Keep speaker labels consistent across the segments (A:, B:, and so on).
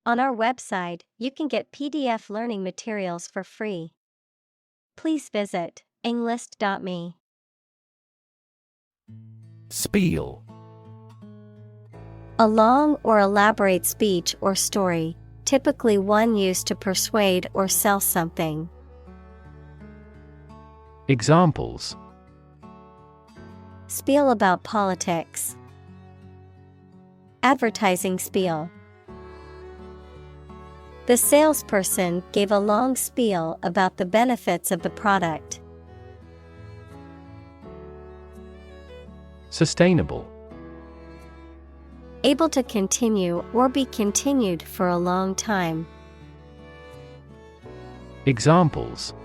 A: On our website, you can get PDF learning materials for free. Please visit englist.me.
B: Spiel.
A: A long or elaborate speech or story, typically one used to persuade or sell something.
B: Examples:
A: Spiel about politics. Advertising spiel. The salesperson gave a long spiel about the benefits of the product.
B: Sustainable.
A: Able to continue or be continued for a long time.
B: Examples: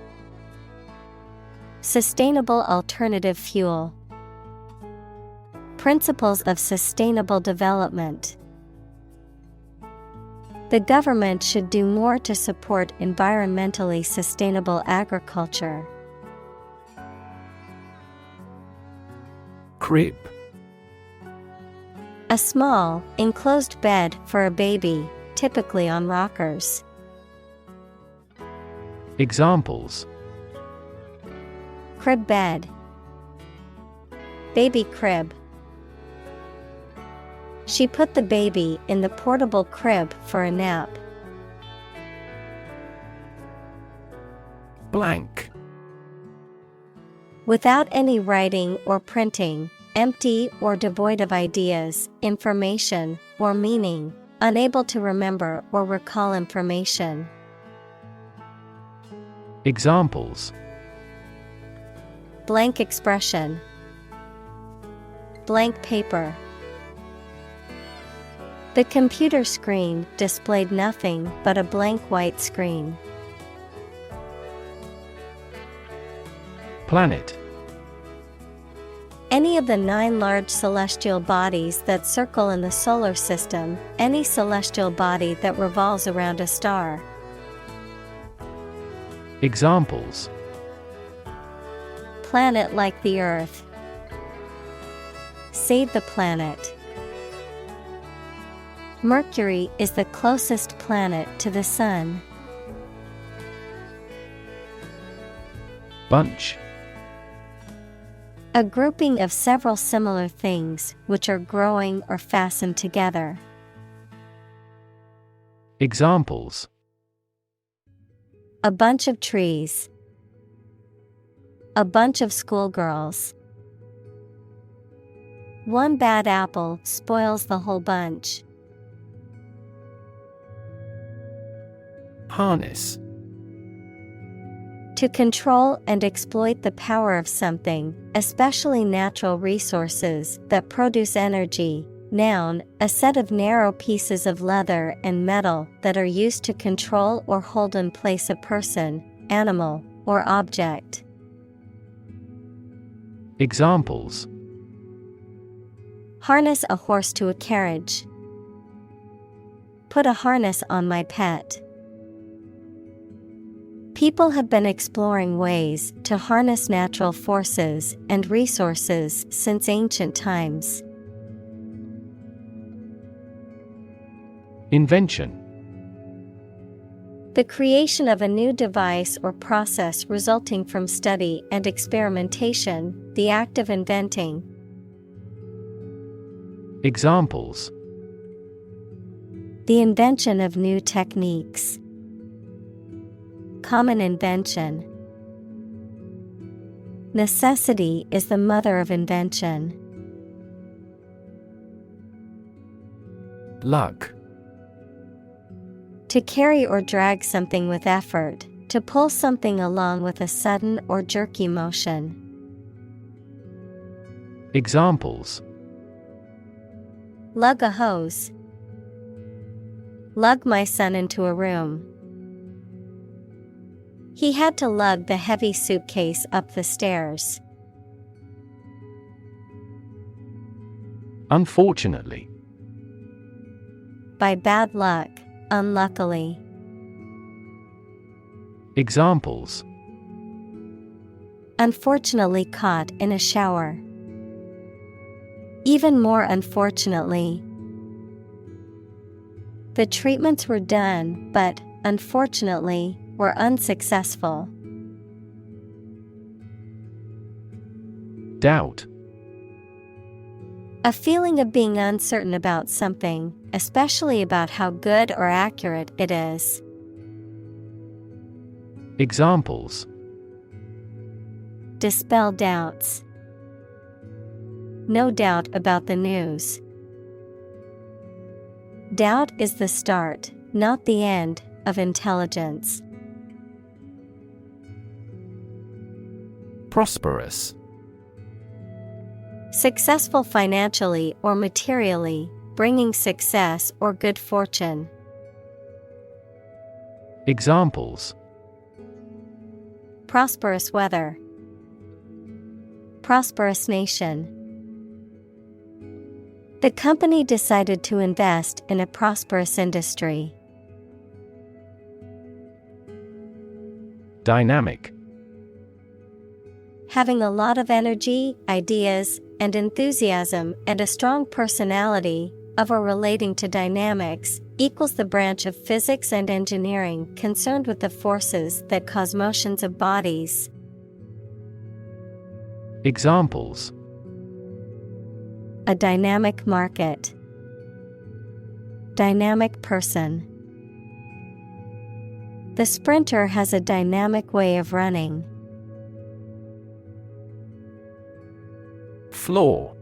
A: Sustainable alternative fuel. Principles of sustainable development. The government should do more to support environmentally sustainable agriculture.
B: Crib.
A: A small, enclosed bed for a baby, typically on rockers.
B: Examples:
A: Crib bed. Baby crib. She put the baby in the portable crib for a nap.
B: Blank.
A: Without any writing or printing, empty or devoid of ideas, information, or meaning, unable to remember or recall information.
B: Examples:
A: Blank expression. Blank paper. The computer screen displayed nothing but a blank white screen.
B: Planet.
A: Any of the 9 large celestial bodies that circle in the solar system, any celestial body that revolves around a star.
B: Examples:
A: Planet like the Earth. Save the planet. Mercury is the closest planet to the Sun.
B: Bunch.
A: A grouping of several similar things which are growing or fastened together.
B: Examples:
A: A bunch of trees. A bunch of schoolgirls. One bad apple spoils the whole bunch.
B: Harness.
A: To control and exploit the power of something, especially natural resources that produce energy. Noun, a set of narrow pieces of leather and metal that are used to control or hold in place a person, animal, or object.
B: Examples:
A: Harness a horse to a carriage. Put a harness on my pet. People have been exploring ways to harness natural forces and resources since ancient times.
B: Invention.
A: The creation of a new device or process resulting from study and experimentation, the act of inventing.
B: Examples:
A: The invention of new techniques. Common invention. Necessity is the mother of invention.
B: Lug.
A: To carry or drag something with effort, to pull something along with a sudden or jerky motion.
B: Examples:
A: Lug a hose. Lug my son into a room. He had to lug the heavy suitcase up the stairs.
B: Unfortunately.
A: By bad luck, unluckily.
B: Examples:
A: Unfortunately caught in a shower. Even more unfortunately. The treatments were done, but, unfortunately, were unsuccessful.
B: Doubt.
A: A feeling of being uncertain about something, especially about how good or accurate it is.
B: Examples:
A: Dispel doubts. No doubt about the news. Doubt is the start, not the end, of intelligence.
B: Prosperous.
A: Successful financially or materially, bringing success or good fortune.
B: Examples:
A: Prosperous weather. Prosperous nation. The company decided to invest in a prosperous industry.
B: Dynamic.
A: Having a lot of energy, ideas, and enthusiasm and a strong personality, of or relating to dynamics, equals the branch of physics and engineering concerned with the forces that cause motions of bodies.
B: Examples:
A: A dynamic market. Dynamic person. The sprinter has a dynamic way of running.
B: Flaw.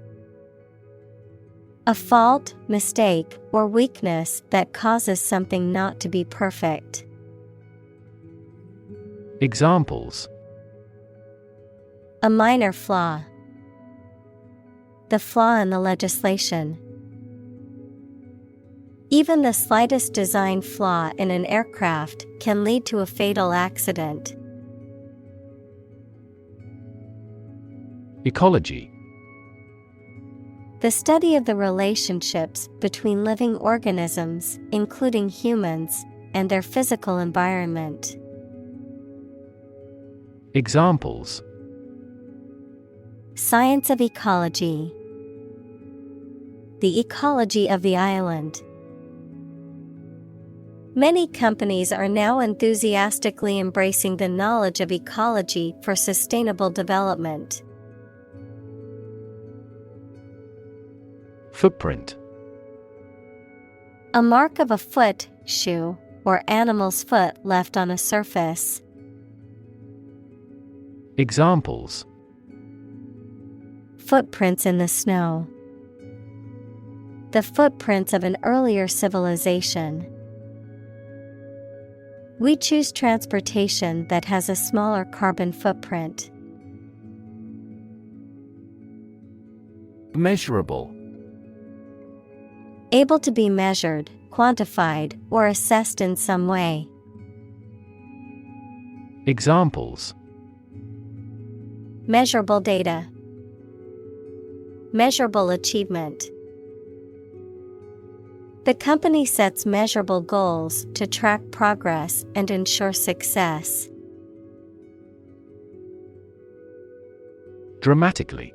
A: A fault, mistake, or weakness that causes something not to be perfect.
B: Examples:
A: A minor flaw. The flaw in the legislation. Even the slightest design flaw in an aircraft can lead to a fatal accident.
B: Ecology.
A: The study of the relationships between living organisms, including humans, and their physical environment.
B: Examples:
A: Science of ecology. The ecology of the island. Many companies are now enthusiastically embracing the knowledge of ecology for sustainable development.
B: Footprint.
A: A mark of a foot, shoe, or animal's foot left on a surface.
B: Examples:
A: Footprints in the snow. The footprints of an earlier civilization. We choose transportation that has a smaller carbon footprint.
B: Measurable.
A: Able to be measured, quantified, or assessed in some way.
B: Examples:
A: Measurable data. Measurable achievement. The company sets measurable goals to track progress and ensure success.
B: Dramatically.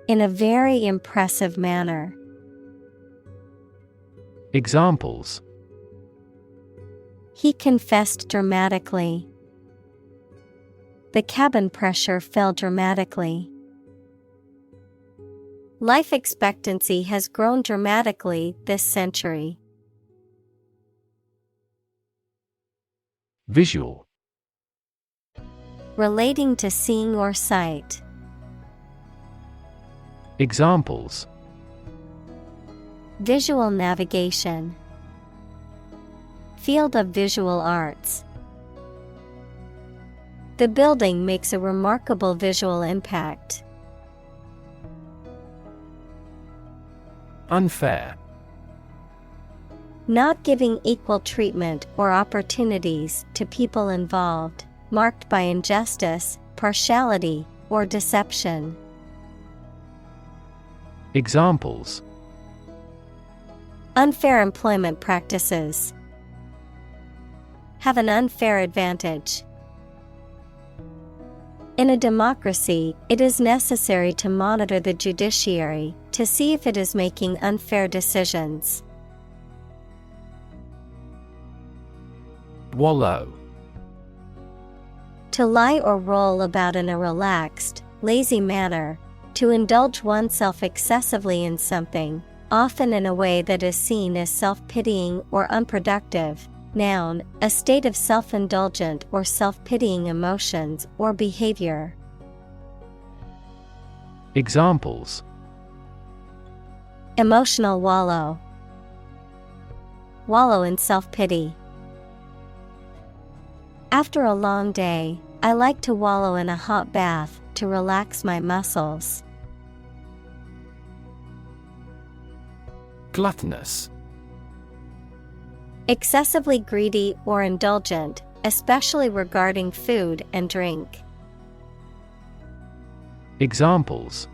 A: In a very impressive manner.
B: Examples:
A: He confessed dramatically. The cabin pressure fell dramatically. Life expectancy has grown dramatically this century.
B: Visual.
A: Relating to seeing or sight.
B: Examples:
A: Visual navigation. Field of visual arts. The building makes a remarkable visual impact.
B: Unfair.
A: Not giving equal treatment or opportunities to people involved, marked by injustice, partiality, or deception.
B: Examples:
A: Unfair employment practices. Have an unfair advantage. In a democracy, it is necessary to monitor the judiciary to see if it is making unfair decisions.
B: Wallow.
A: To lie or roll about in a relaxed, lazy manner, to indulge oneself excessively in something, often in a way that is seen as self-pitying or unproductive. Noun, a state of self-indulgent or self-pitying emotions or behavior.
B: Examples:
A: Emotional wallow. Wallow in self-pity. After a long day, I like to wallow in a hot bath to relax my muscles.
B: Gluttonous.
A: Excessively greedy or indulgent, especially regarding food and drink.
B: Examples: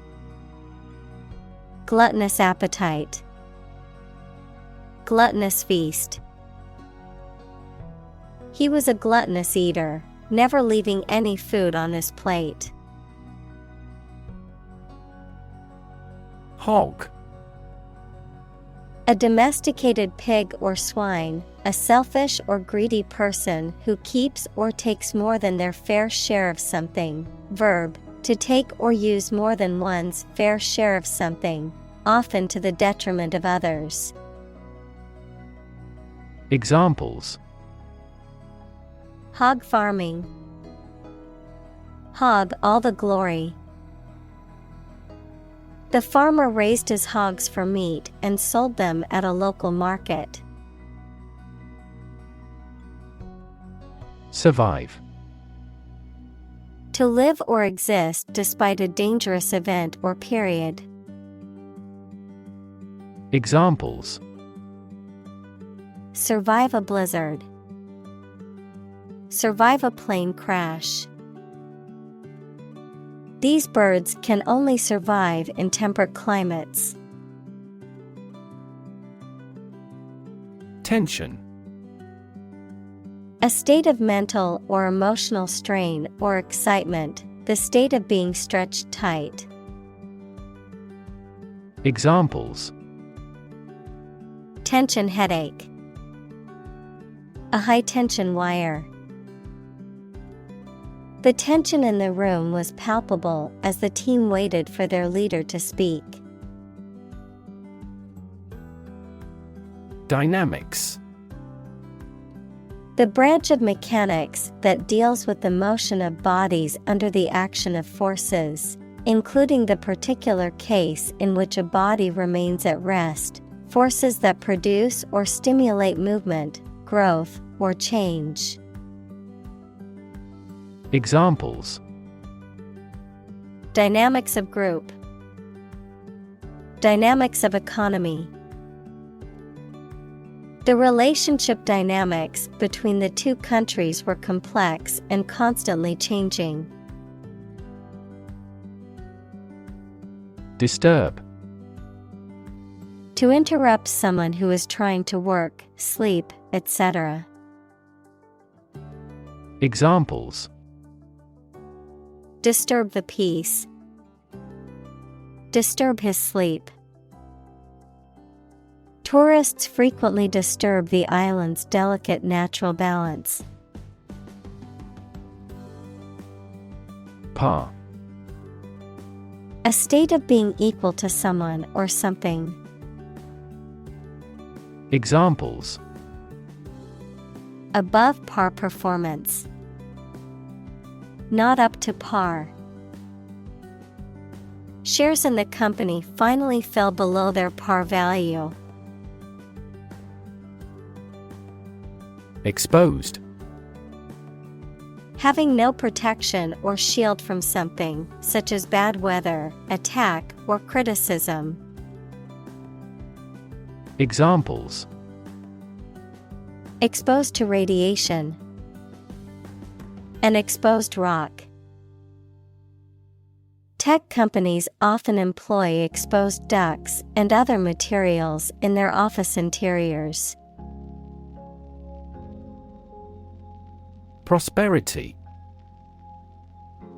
A: Gluttonous appetite. Gluttonous feast. He was a gluttonous eater, never leaving any food on his plate.
B: Hog.
A: A domesticated pig or swine, a selfish or greedy person who keeps or takes more than their fair share of something. Verb, to take or use more than one's fair share of something, often to the detriment of others.
B: Examples:
A: Hog farming. Hog all the glory. The farmer raised his hogs for meat and sold them at a local market.
B: Survive.
A: To live or exist despite a dangerous event or period.
B: Examples:
A: Survive a blizzard. Survive a plane crash. These birds can only survive in temperate climates.
B: Tension.
A: A state of mental or emotional strain or excitement, the state of being stretched tight.
B: Examples:
A: Tension headache. A high-tension wire. The tension in the room was palpable as the team waited for their leader to speak.
B: Dynamics.
A: The branch of mechanics that deals with the motion of bodies under the action of forces, including the particular case in which a body remains at rest, forces that produce or stimulate movement, growth, or change.
B: Examples:
A: Dynamics of group. Dynamics of economy. The relationship dynamics between the two countries were complex and constantly changing.
B: Disturb.
A: To interrupt someone who is trying to work, sleep, etc.
B: Examples:
A: Disturb the peace. Disturb his sleep. Tourists frequently disturb the island's delicate natural balance.
B: Par.
A: A state of being equal to someone or something.
B: Examples:
A: Above par performance. Not up to par. Shares in the company finally fell below their par value.
B: Exposed.
A: Having no protection or shield from something, such as bad weather, attack, or criticism.
B: Examples:
A: Exposed to radiation. An exposed rock. Tech companies often employ exposed ducts and other materials in their office interiors.
B: Prosperity.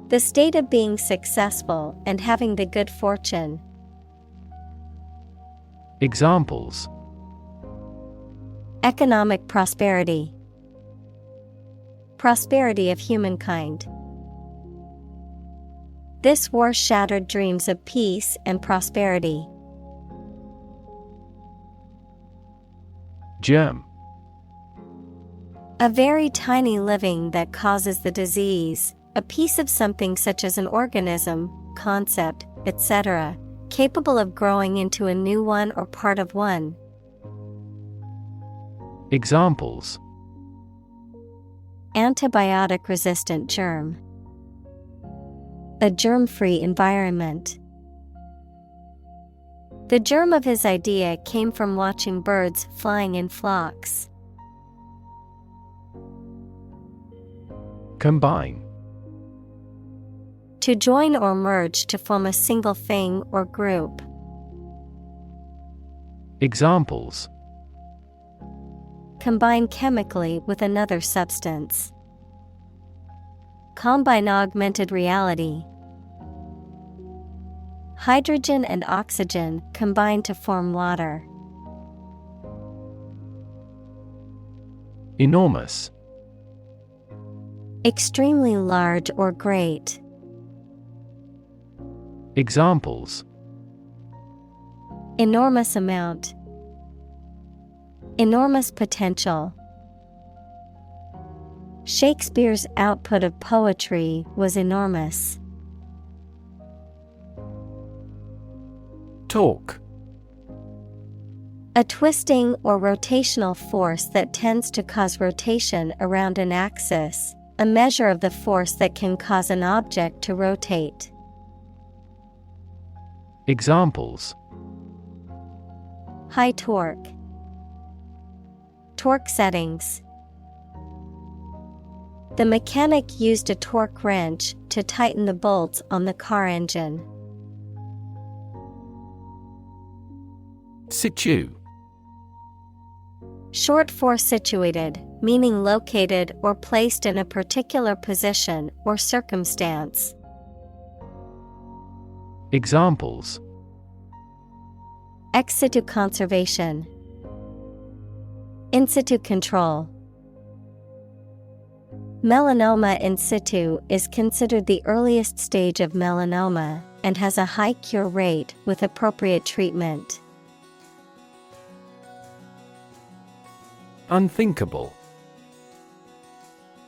A: The state of being successful and having the good fortune.
B: Examples:
A: Economic prosperity. prosperity of humankind. This war shattered dreams of peace and prosperity.
B: Germ.
A: A very tiny living that causes the disease, a piece of something such as an organism, concept, etc., capable of growing into a new one or part of one.
B: Examples:
A: antibiotic-resistant germ, a germ-free environment. The germ of his idea came from watching birds flying in flocks.
B: Combine.
A: To join or merge to form a single thing or group.
B: Examples:
A: combine chemically with another substance. Combine augmented reality. Hydrogen and oxygen combine to form water.
B: Enormous.
A: Extremely large or great.
B: Examples:
A: enormous amount. Enormous potential. Shakespeare's output of poetry was enormous.
B: Torque.
A: A twisting or rotational force that tends to cause rotation around an axis, a measure of the force that can cause an object to rotate.
B: Examples:
A: high torque. Torque settings. The mechanic used a torque wrench to tighten the bolts on the car engine.
B: Situ.
A: Short for situated, meaning located or placed in a particular position or circumstance.
B: Examples:
A: ex situ conservation. In situ control. Melanoma in situ is considered the earliest stage of melanoma and has a high cure rate with appropriate treatment.
B: Unthinkable.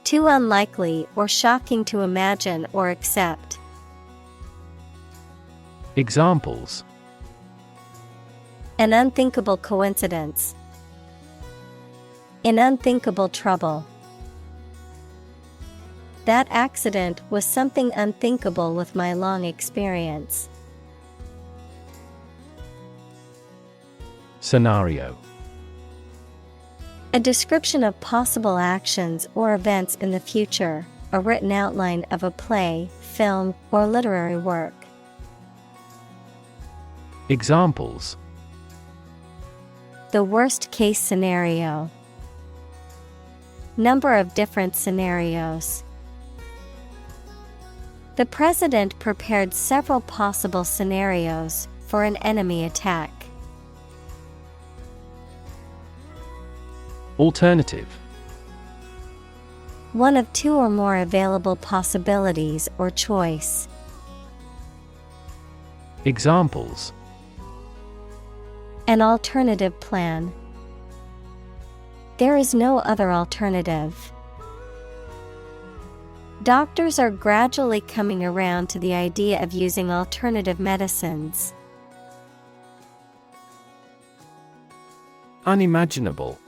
A: Too unlikely or shocking to imagine or accept.
B: Examples:
A: an unthinkable coincidence. In unthinkable trouble. That accident was something unthinkable with my long experience.
B: Scenario.
A: A description of possible actions or events in the future, a written outline of a play, film, or literary work.
B: Examples:
A: the worst case scenario. Number of different scenarios. The president prepared several possible scenarios for an enemy attack.
B: Alternative.
A: One of two or more available possibilities or choice.
B: Examples:
A: an alternative plan. There is no other alternative. Doctors are gradually coming around to the idea of using alternative medicines.
B: Unimaginable.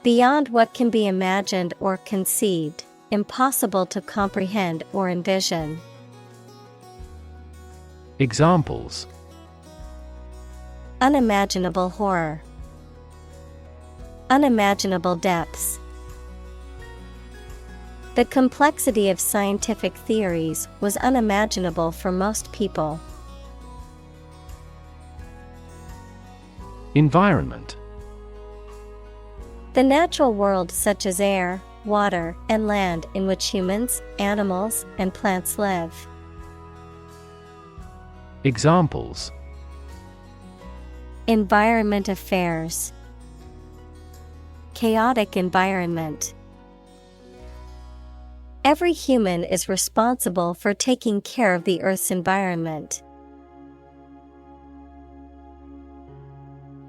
A: Beyond what can be imagined or conceived, impossible to comprehend or envision.
B: Examples:
A: unimaginable horror. Unimaginable depths. The complexity of scientific theories was unimaginable for most people.
B: Environment.
A: The natural world such as air, water, and land in which humans, animals, and plants live.
B: Examples:
A: environment affairs. Chaotic environment. Every human is responsible for taking care of the Earth's environment.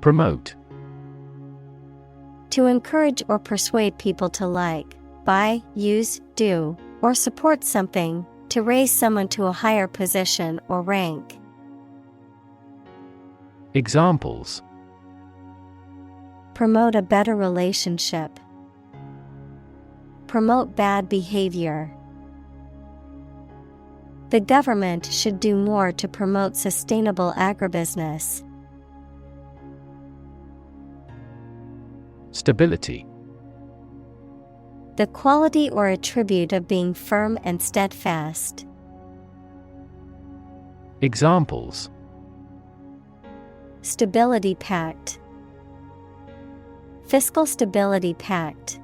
B: Promote.
A: To encourage or persuade people to like, buy, use, do, or support something, to raise someone to a higher position or rank.
B: Examples:
A: Promote a better relationship. Promote bad behavior. The government should do more to promote sustainable agribusiness.
B: Stability.
A: The quality or attribute of being firm and steadfast.
B: Examples:
A: Stability Pact. Fiscal Stability Pact.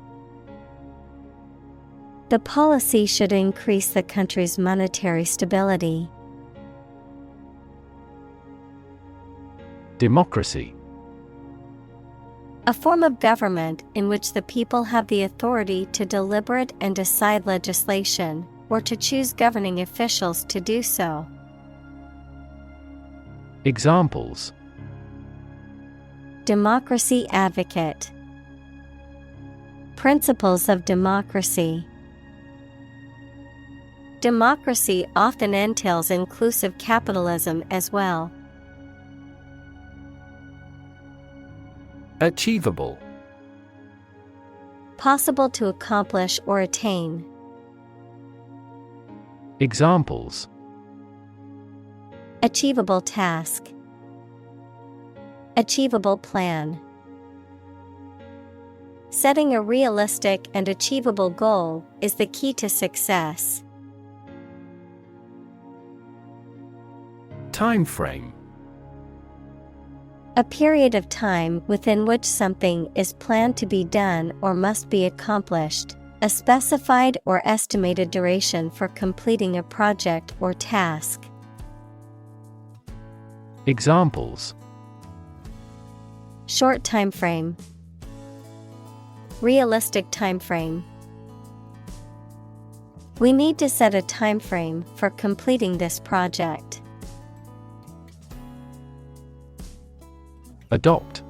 A: The policy should increase the country's monetary stability.
B: Democracy.
A: A form of government in which the people have the authority to deliberate and decide legislation, or to choose governing officials to do so.
B: Examples:
A: Democracy advocate. Principles of democracy. Democracy often entails inclusive capitalism as well.
B: Achievable.
A: Possible to accomplish or attain.
B: Examples:
A: Achievable task. Achievable plan. Setting a realistic and achievable goal is the key to success.
B: Time frame.
A: A period of time within which something is planned to be done or must be accomplished, a specified or estimated duration for completing a project or task.
B: Examples:
A: Short time frame. Realistic time frame. We need to set a time frame for completing this project.
B: Adopt.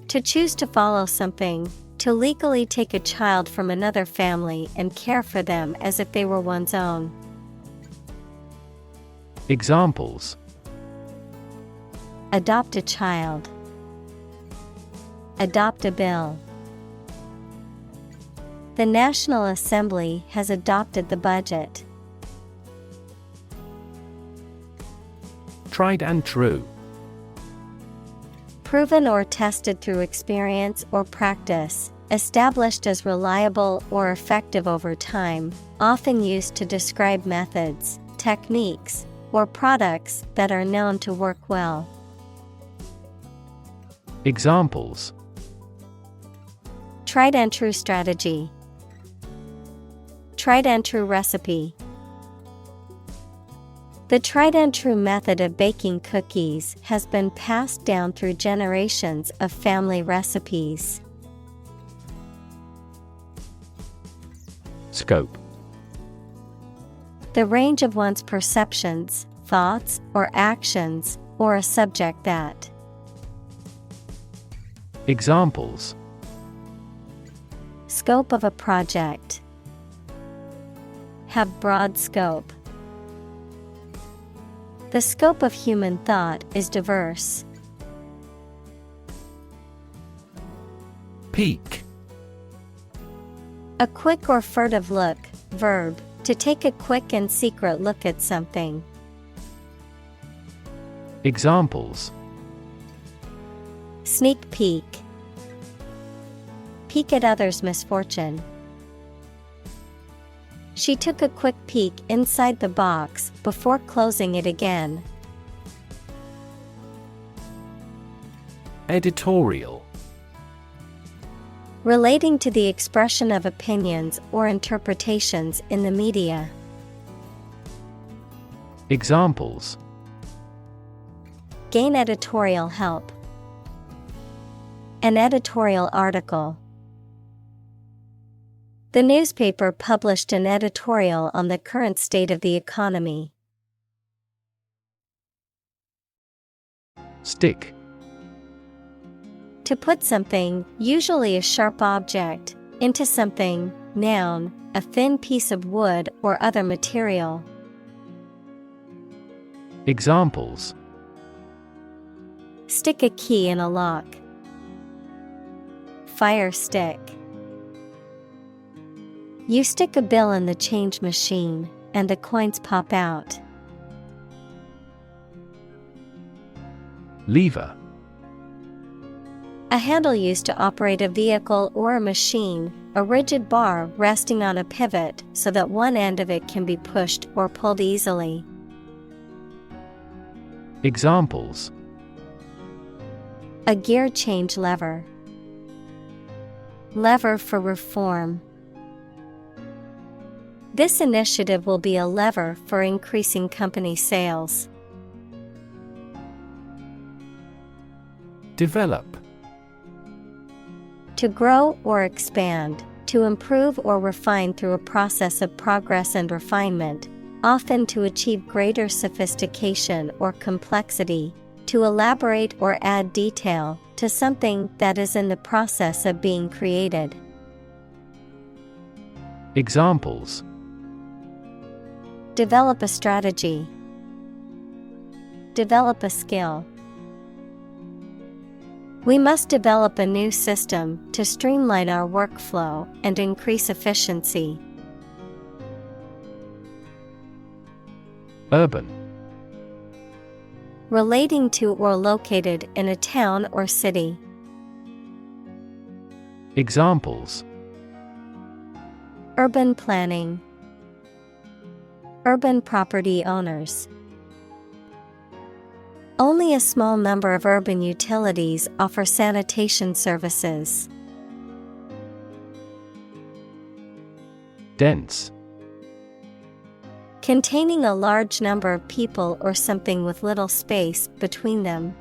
A: To choose to follow something, to legally take a child from another family and care for them as if they were one's own.
B: Examples:
A: Adopt a child. Adopt a bill. The National Assembly has adopted the budget.
B: Tried and true.
A: Proven or tested through experience or practice, established as reliable or effective over time, often used to describe methods, techniques, or products that are known to work well.
B: Examples:
A: Tried and true strategy. Tried and true recipe. The tried and true method of baking cookies has been passed down through generations of family recipes.
B: Scope.
A: The range of one's perceptions, thoughts, or actions, or a subject that.
B: Examples:
A: Scope of a project. Have broad scope. The scope of human thought is diverse.
B: Peek.
A: A quick or furtive look, verb, to take a quick and secret look at something.
B: Examples:
A: Sneak peek. Peek at others' misfortune. She took a quick peek inside the box before closing it again.
B: Editorial.
A: Relating to the expression of opinions or interpretations in the media.
B: Examples:
A: Gain editorial help. An editorial article. The newspaper published an editorial on the current state of the economy.
B: Stick.
A: To put something, usually a sharp object, into something, noun, a thin piece of wood or other material.
B: Examples:
A: Stick a key in a lock. Fire stick. You stick a bill in the change machine, and the coins pop out.
B: Lever.
A: A handle used to operate a vehicle or a machine, a rigid bar resting on a pivot so that one end of it can be pushed or pulled easily.
B: Examples:
A: A gear change lever. Lever for reform. This initiative will be a lever for increasing company sales.
B: Develop.
A: To grow or expand, to improve or refine through a process of progress and refinement, often to achieve greater sophistication or complexity, to elaborate or add detail to something that is in the process of being created.
B: Examples:
A: Develop a strategy. Develop a skill. We must develop a new system to streamline our workflow and increase efficiency.
B: Urban.
A: Relating to or located in a town or city.
B: Examples:
A: Urban planning. Urban property owners. Only a small number of urban utilities offer sanitation services.
B: Dense.
A: Containing a large number of people or something with little space between them.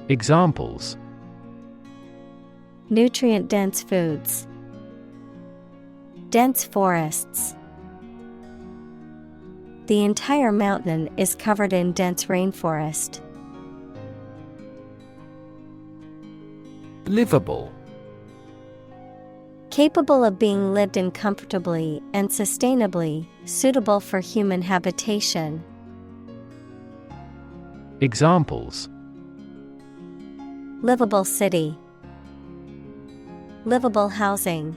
B: Examples:
A: Nutrient-dense foods. Dense forests. The entire mountain is covered in dense rainforest.
B: Livable.
A: Capable of being lived in comfortably and sustainably, suitable for human habitation.
B: Examples:
A: Livable city. Livable housing.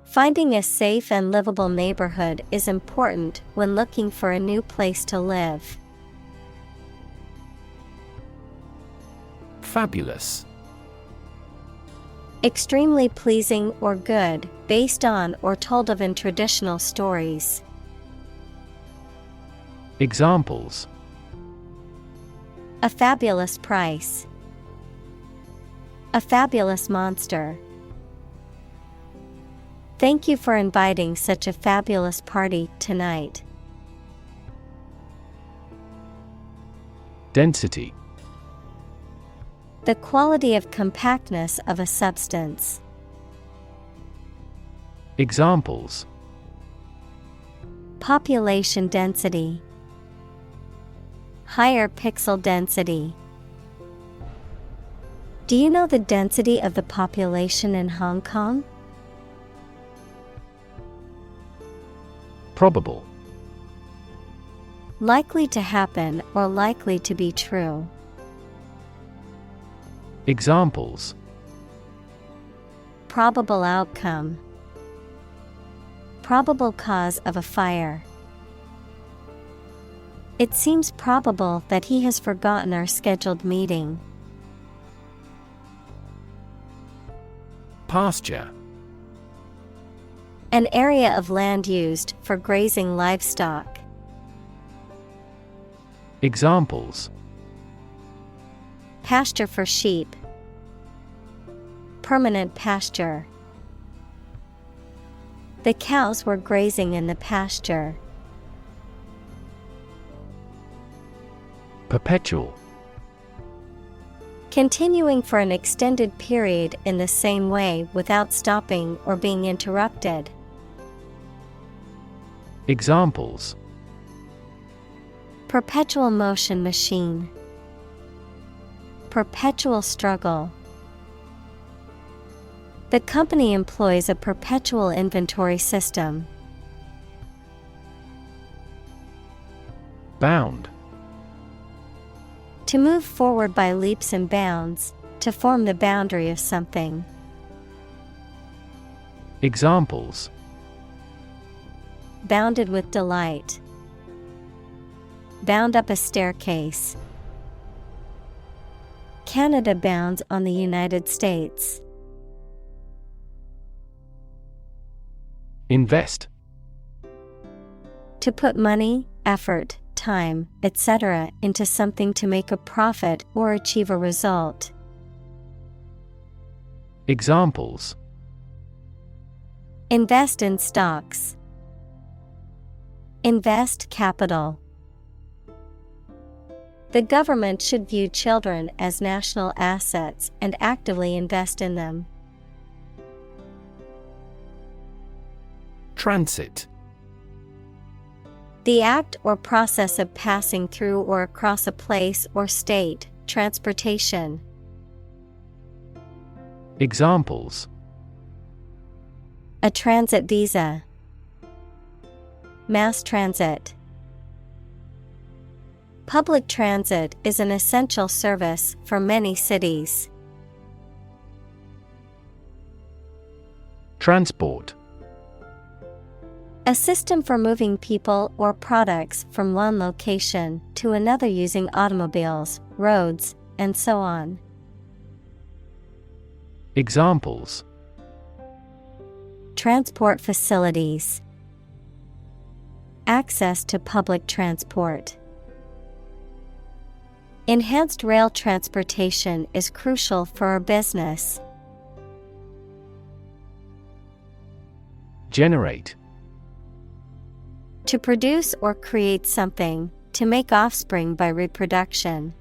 A: Finding a safe and livable neighborhood is important when looking for a new place to live.
B: Fabulous.
A: Extremely pleasing or good, based on or told of in traditional stories.
B: Examples:
A: A fabulous price. A fabulous monster. Thank you for inviting such a fabulous party tonight.
B: Density.
A: The quality of compactness of a substance.
B: Examples:
A: Population density. Higher pixel density. Do you know the density of the population in Hong Kong?
B: Probable.
A: Likely to happen or likely to be true.
B: Examples:
A: Probable outcome. Probable cause of a fire. It seems probable that he has forgotten our scheduled meeting.
B: Pasture.
A: An area of land used for grazing livestock.
B: Examples:
A: Pasture for sheep. Permanent pasture. The cows were grazing in the pasture.
B: Perpetual.
A: Continuing for an extended period in the same way without stopping or being interrupted.
B: Examples:
A: Perpetual motion machine. Perpetual struggle. The company employs a perpetual inventory system.
B: Bound.
A: To move forward by leaps and bounds, to form the boundary of something.
B: Examples:
A: Bounded with delight. Bound up a staircase. Canada bounds on the United States.
B: Invest.
A: To put money, effort, time, etc. into something to make a profit or achieve a result.
B: Examples:
A: Invest in stocks. Invest capital. The government should view children as national assets and actively invest in them.
B: Transit.
A: The act or process of passing through or across a place or state, transportation.
B: Examples:
A: A transit visa. Mass transit. Public transit is an essential service for many cities.
B: Transport.
A: A system for moving people or products from one location to another using automobiles, roads, and so on.
B: Examples:
A: Transport facilities. Access to public transport. Enhanced rail transportation is crucial for our business.
B: Generate.
A: To produce or create something, to make offspring by reproduction.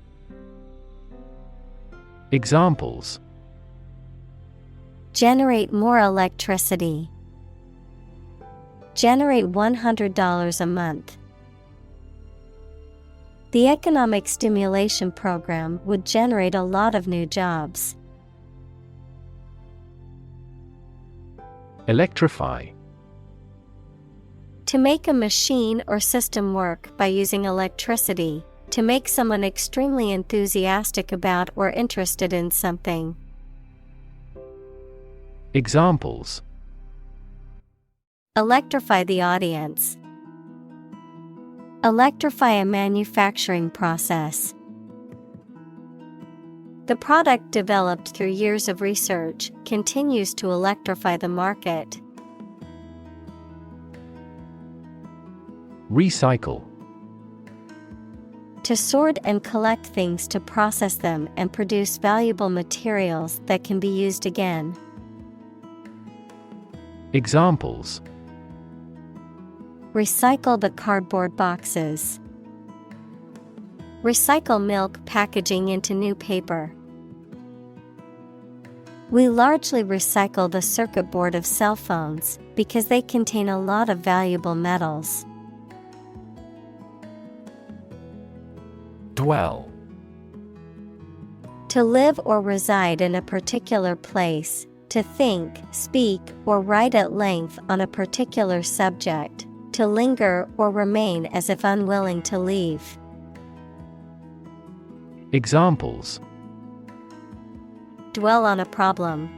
B: Examples:
A: Generate more electricity. Generate $100 a month. The economic stimulation program would generate a lot of new jobs.
B: Electrify.
A: To make a machine or system work by using electricity, to make someone extremely enthusiastic about or interested in something.
B: Examples:
A: Electrify the audience. Electrify a manufacturing process. The product developed through years of research continues to electrify the market.
B: Recycle.
A: To sort and collect things to process them and produce valuable materials that can be used again.
B: Examples:
A: Recycle the cardboard boxes. Recycle milk packaging into new paper. We largely recycle the circuit board of cell phones because they contain a lot of valuable metals.
B: Dwell.
A: To live or reside in a particular place, to think, speak, or write at length on a particular subject, to linger or remain as if unwilling to leave.
B: Examples:
A: Dwell on a problem.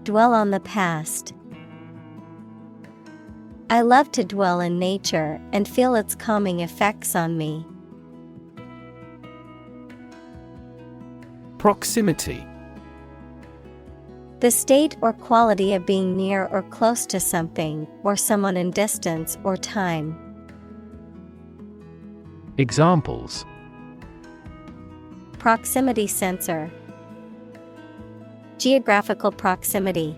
A: Dwell on the past. I love to dwell in nature and feel its calming effects on me.
B: Proximity.
A: The state or quality of being near or close to something or someone in distance or time.
B: Examples:
A: Proximity sensor. Geographical proximity.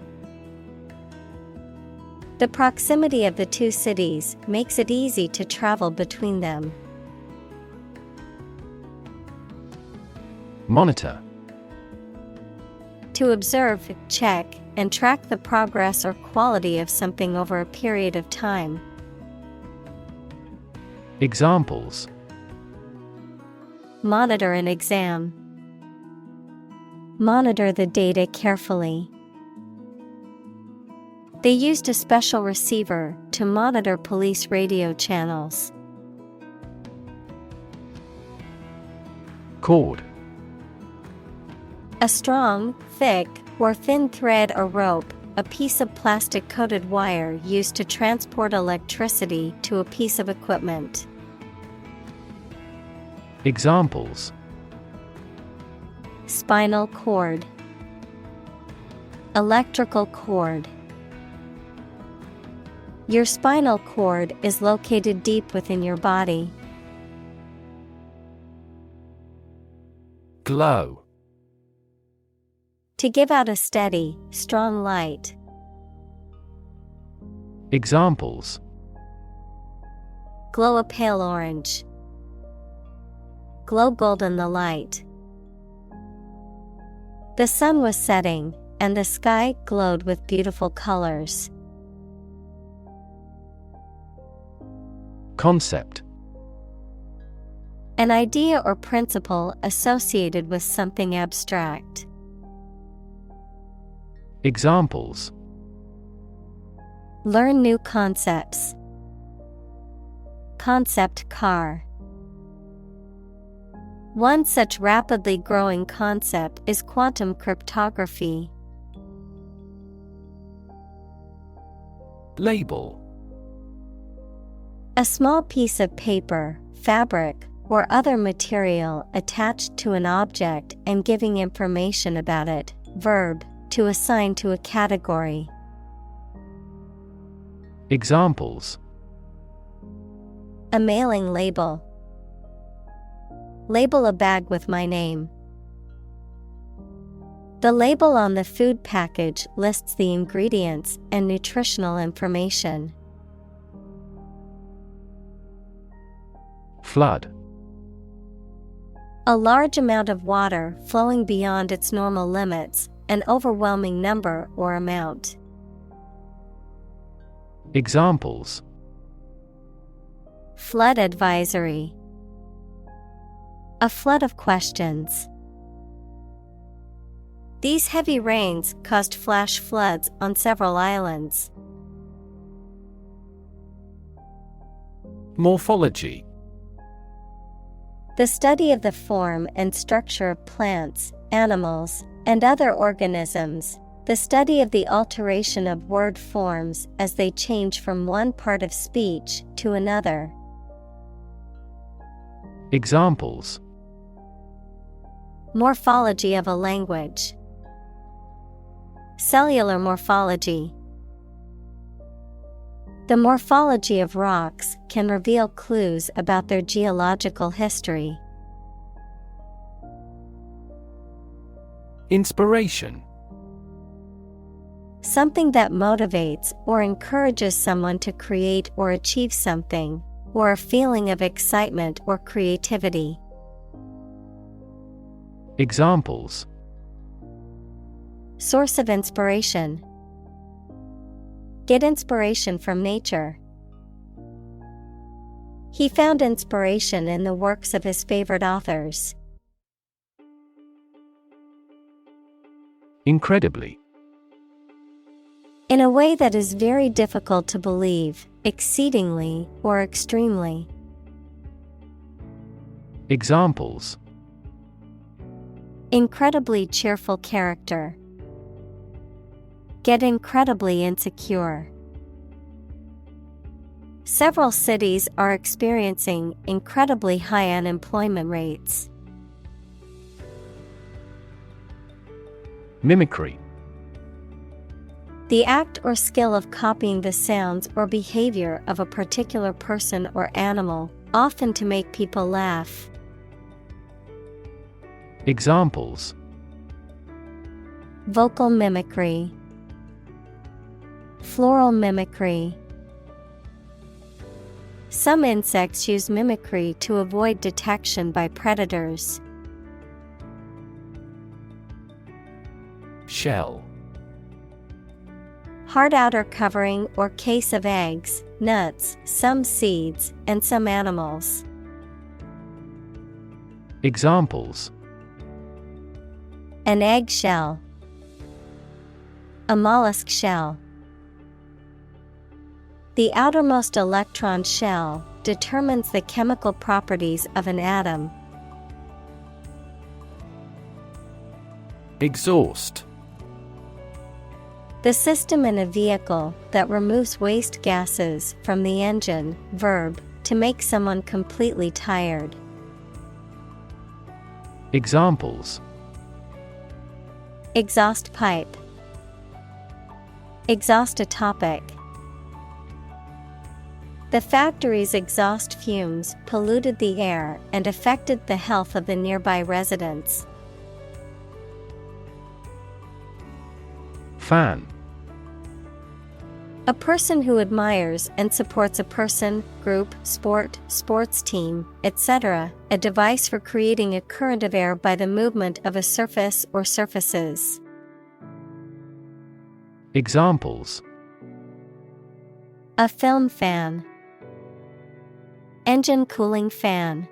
A: The proximity of the two cities makes it easy to travel between them.
B: Monitor.
A: To observe, check, and track the progress or quality of something over a period of time.
B: Examples:
A: Monitor an exam. Monitor the data carefully. They used a special receiver to monitor police radio channels.
B: Cord.
A: A strong, thick, or thin thread or rope, a piece of plastic-coated wire used to transport electricity to a piece of equipment.
B: Examples:
A: Spinal cord. Electrical cord. Your spinal cord is located deep within your body.
B: Glow.
A: To give out a steady, strong light.
B: Examples:
A: Glow a pale orange. Glow golden the light. The sun was setting, and the sky glowed with beautiful colors.
B: Concept.
A: An idea or principle associated with something abstract.
B: Examples:
A: Learn new concepts. Concept car. One such rapidly growing concept is quantum cryptography.
B: Label.
A: A small piece of paper, fabric, or other material attached to an object and giving information about it. Verb, to assign to a category.
B: Examples:
A: A mailing label. Label a bag with my name. The label on the food package lists the ingredients and nutritional information.
B: Flood.
A: A large amount of water flowing beyond its normal limits, an overwhelming number or amount.
B: Examples:
A: Flood advisory. A flood of questions. These heavy rains caused flash floods on several islands.
B: Morphology.
A: The study of the form and structure of plants, animals, and other organisms. The study of the alteration of word forms as they change from one part of speech to another.
B: Examples:
A: Morphology of a language. Cellular morphology. The morphology of rocks can reveal clues about their geological history.
B: Inspiration.
A: Something that motivates or encourages someone to create or achieve something, or a feeling of excitement or creativity.
B: Examples:
A: Source of inspiration. Get inspiration from nature. He found inspiration in the works of his favorite authors.
B: Incredibly.
A: In a way that is very difficult to believe, exceedingly or extremely.
B: Examples:
A: Incredibly cheerful character. Get incredibly insecure. Several cities are experiencing incredibly high unemployment rates.
B: Mimicry.
A: The act or skill of copying the sounds or behavior of a particular person or animal, often to make people laugh.
B: Examples:
A: Vocal mimicry. Floral mimicry. Some insects use mimicry to avoid detection by predators.
B: Shell.
A: Hard outer covering or case of eggs, nuts, some seeds, and some animals.
B: Examples:
A: An egg shell. A mollusk shell. The outermost electron shell determines the chemical properties of an atom.
B: Exhaust.
A: The system in a vehicle that removes waste gases from the engine, verb, to make someone completely tired.
B: Examples:
A: Exhaust pipe. Exhaust a topic. The factory's exhaust fumes polluted the air and affected the health of the nearby residents.
B: Fan.
A: A person who admires and supports a person, group, sport, sports team, etc., a device for creating a current of air by the movement of a surface or surfaces.
B: Examples:
A: A film fan. Engine cooling fan.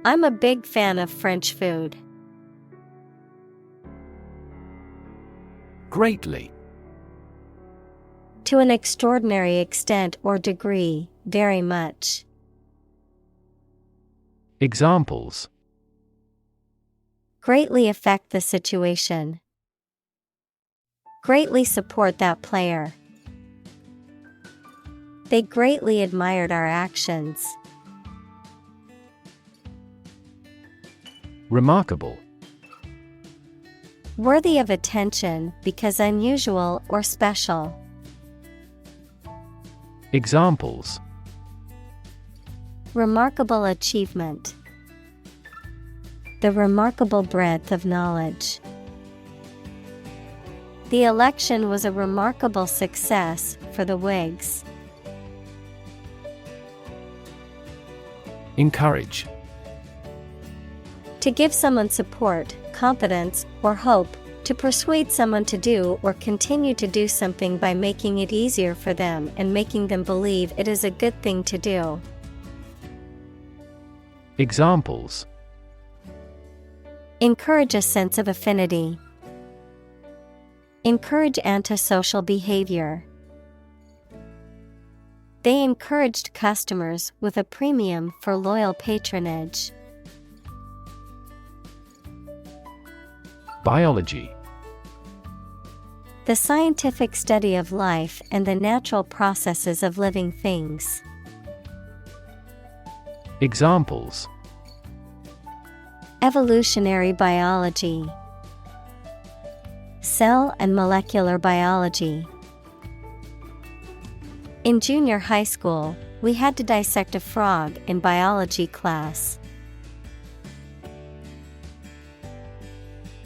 A: I'm a big fan of French food.
B: Greatly.
A: To an extraordinary extent or degree, very much.
B: Examples:
A: Greatly affect the situation. Greatly support that player. They greatly admired our actions.
B: Remarkable.
A: Worthy of attention because unusual or special.
B: Examples:
A: Remarkable achievement. The remarkable breadth of knowledge. The election was a remarkable success for the Whigs.
B: Encourage.
A: To give someone support, confidence, or hope, to persuade someone to do or continue to do something by making it easier for them and making them believe it is a good thing to do.
B: Examples:
A: Encourage a sense of affinity. Encourage antisocial behavior. They encouraged customers with a premium for loyal patronage.
B: Biology.
A: The scientific study of life and the natural processes of living things.
B: Examples:
A: Evolutionary biology. Cell and molecular biology. In junior high school, we had to dissect a frog in biology class.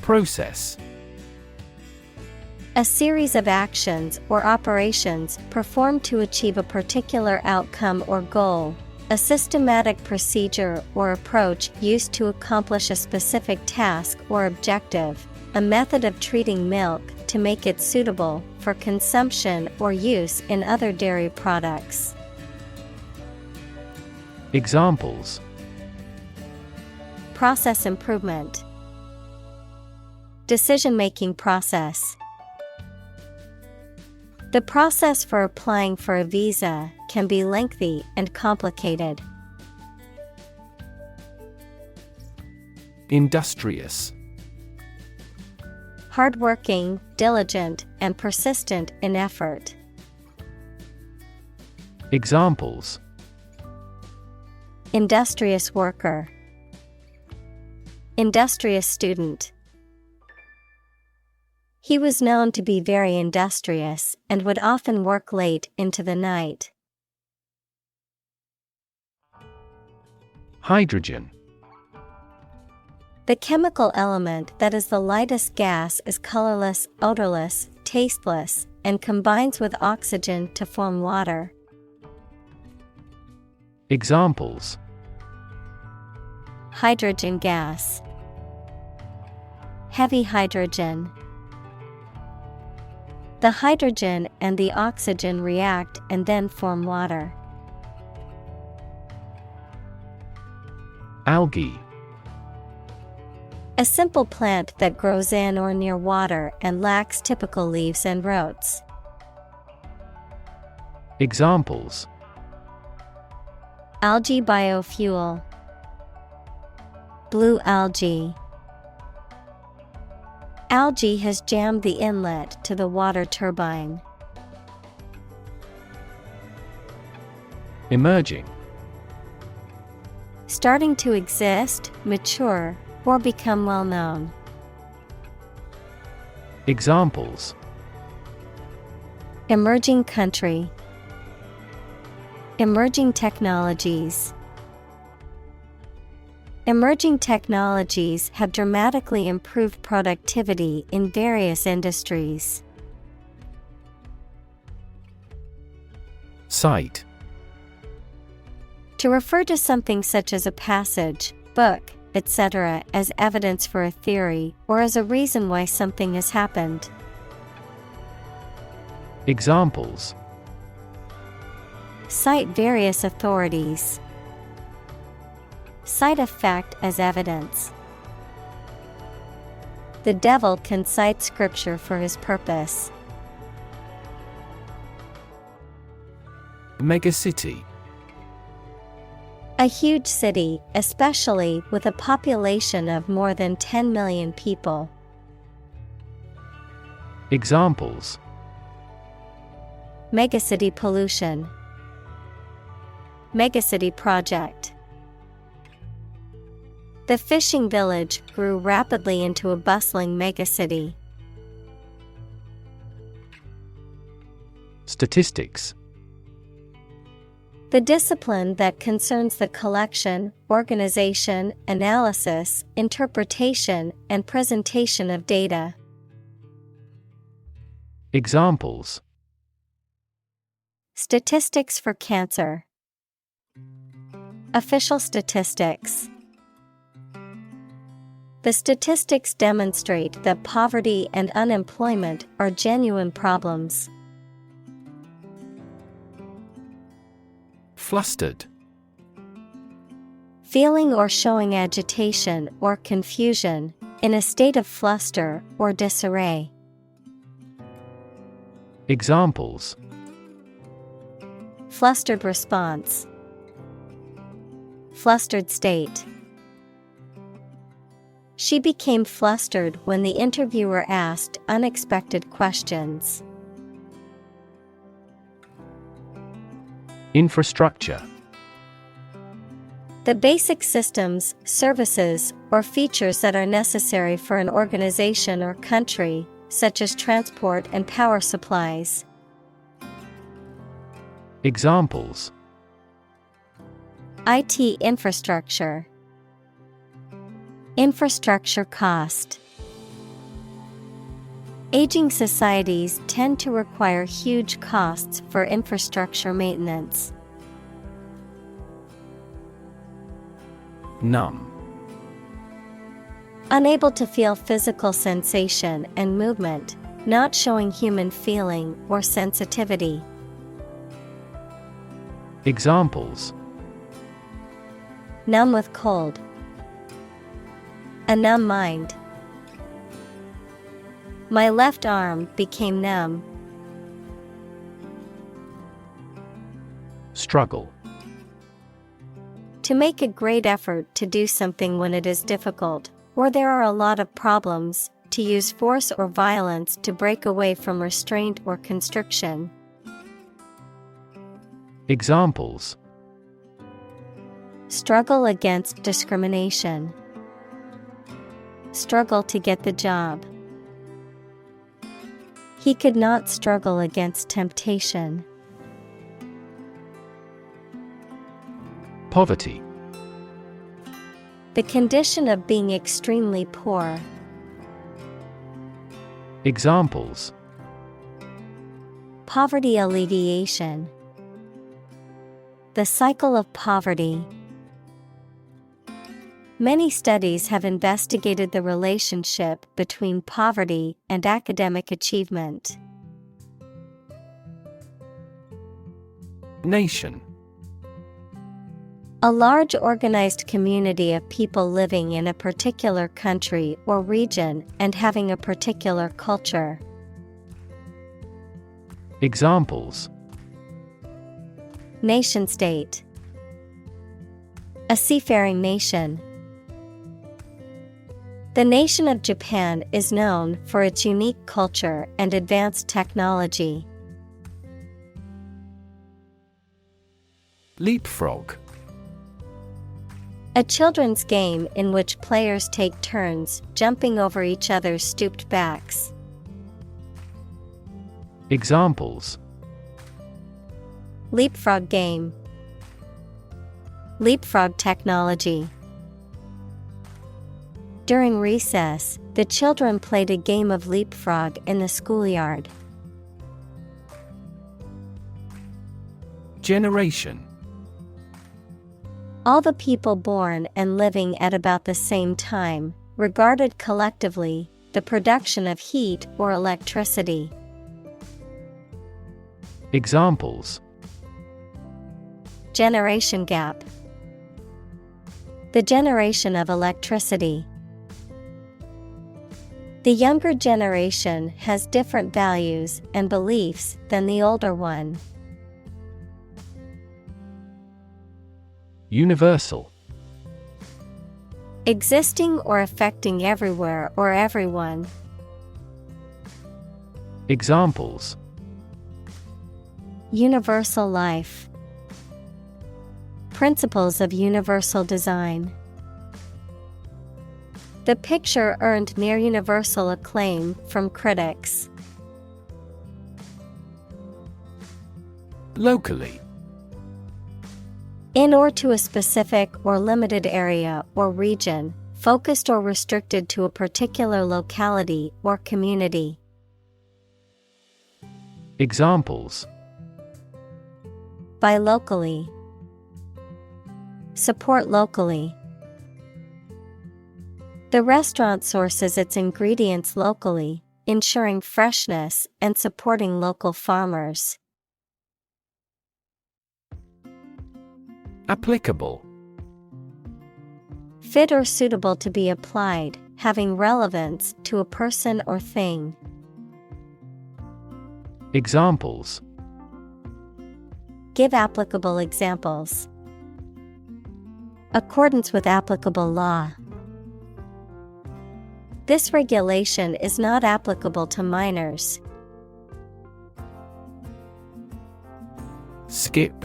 B: Process.
A: A series of actions or operations performed to achieve a particular outcome or goal. A systematic procedure or approach used to accomplish a specific task or objective. A method of treating milk to make it suitable for consumption or use in other dairy products.
B: Examples:
A: Process improvement. Decision-making process. The process for applying for a visa can be lengthy and complicated.
B: Industrious.
A: Hardworking, diligent, and persistent in effort.
B: Examples:
A: Industrious worker. Industrious student. He was known to be very industrious and would often work late into the night.
B: Hydrogen.
A: The chemical element that is the lightest gas is colorless, odorless, tasteless, and combines with oxygen to form water.
B: Examples:
A: Hydrogen gas. Heavy hydrogen. The hydrogen and the oxygen react and then form water.
B: Algae.
A: A simple plant that grows in or near water and lacks typical leaves and roots.
B: Examples:
A: Algae biofuel. Blue algae. Algae has jammed the inlet to the water turbine.
B: Emerging.
A: Starting to exist, mature, or become well known.
B: Examples:
A: Emerging country. Emerging technologies. Emerging technologies have dramatically improved productivity in various industries.
B: Cite.
A: To refer to something such as a passage, book, etc. as evidence for a theory or as a reason why something has happened.
B: Examples:
A: Cite various authorities. Cite a fact as evidence. The devil can cite scripture for his purpose.
B: Megacity.
A: A huge city, especially with a population of more than 10 million people.
B: Examples:
A: Megacity pollution. Megacity project. The fishing village grew rapidly into a bustling megacity.
B: Statistics.
A: The discipline that concerns the collection, organization, analysis, interpretation, and presentation of data.
B: Examples:
A: Statistics for cancer. Official statistics. The statistics demonstrate that poverty and unemployment are genuine problems.
B: Flustered.
A: Feeling or showing agitation or confusion, in a state of fluster or disarray.
B: Examples:
A: Flustered response. Flustered state. She became flustered when the interviewer asked unexpected questions.
B: Infrastructure.
A: The basic systems, services, or features that are necessary for an organization or country, such as transport and power supplies.
B: Examples:
A: IT infrastructure. Infrastructure cost. Aging societies tend to require huge costs for infrastructure maintenance.
B: Numb.
A: Unable to feel physical sensation and movement, not showing human feeling or sensitivity.
B: Examples:
A: Numb with cold. A numb mind. My left arm became numb.
B: Struggle.
A: To make a great effort to do something when it is difficult, or there are a lot of problems, to use force or violence to break away from restraint or constriction.
B: Examples:
A: Struggle against discrimination. Struggle to get the job. He could not struggle against temptation.
B: Poverty.
A: The condition of being extremely poor.
B: Examples:
A: Poverty alleviation. The cycle of poverty. Many studies have investigated the relationship between poverty and academic achievement.
B: Nation.
A: A large organized community of people living in a particular country or region and having a particular culture.
B: Examples:
A: Nation-state. A seafaring nation. The nation of Japan is known for its unique culture and advanced technology.
B: Leapfrog.
A: A children's game in which players take turns jumping over each other's stooped backs.
B: Examples:
A: Leapfrog game. Leapfrog technology. During recess, the children played a game of leapfrog in the schoolyard.
B: Generation.
A: All the people born and living at about the same time, regarded collectively, the production of heat or electricity.
B: Examples:
A: Generation gap. The generation of electricity. The younger generation has different values and beliefs than the older one.
B: Universal.
A: Existing or affecting everywhere or everyone.
B: Examples:
A: Universal life. Principles of universal design. The picture earned near universal acclaim from critics.
B: Locally.
A: In or to a specific or limited area or region, focused or restricted to a particular locality or community.
B: Examples:
A: Buy locally. Support locally. The restaurant sources its ingredients locally, ensuring freshness and supporting local farmers.
B: Applicable.
A: Fit or suitable to be applied, having relevance to a person or thing.
B: Examples:
A: Give applicable examples. Accordance with applicable law. This regulation is not applicable to minors.
B: Skip.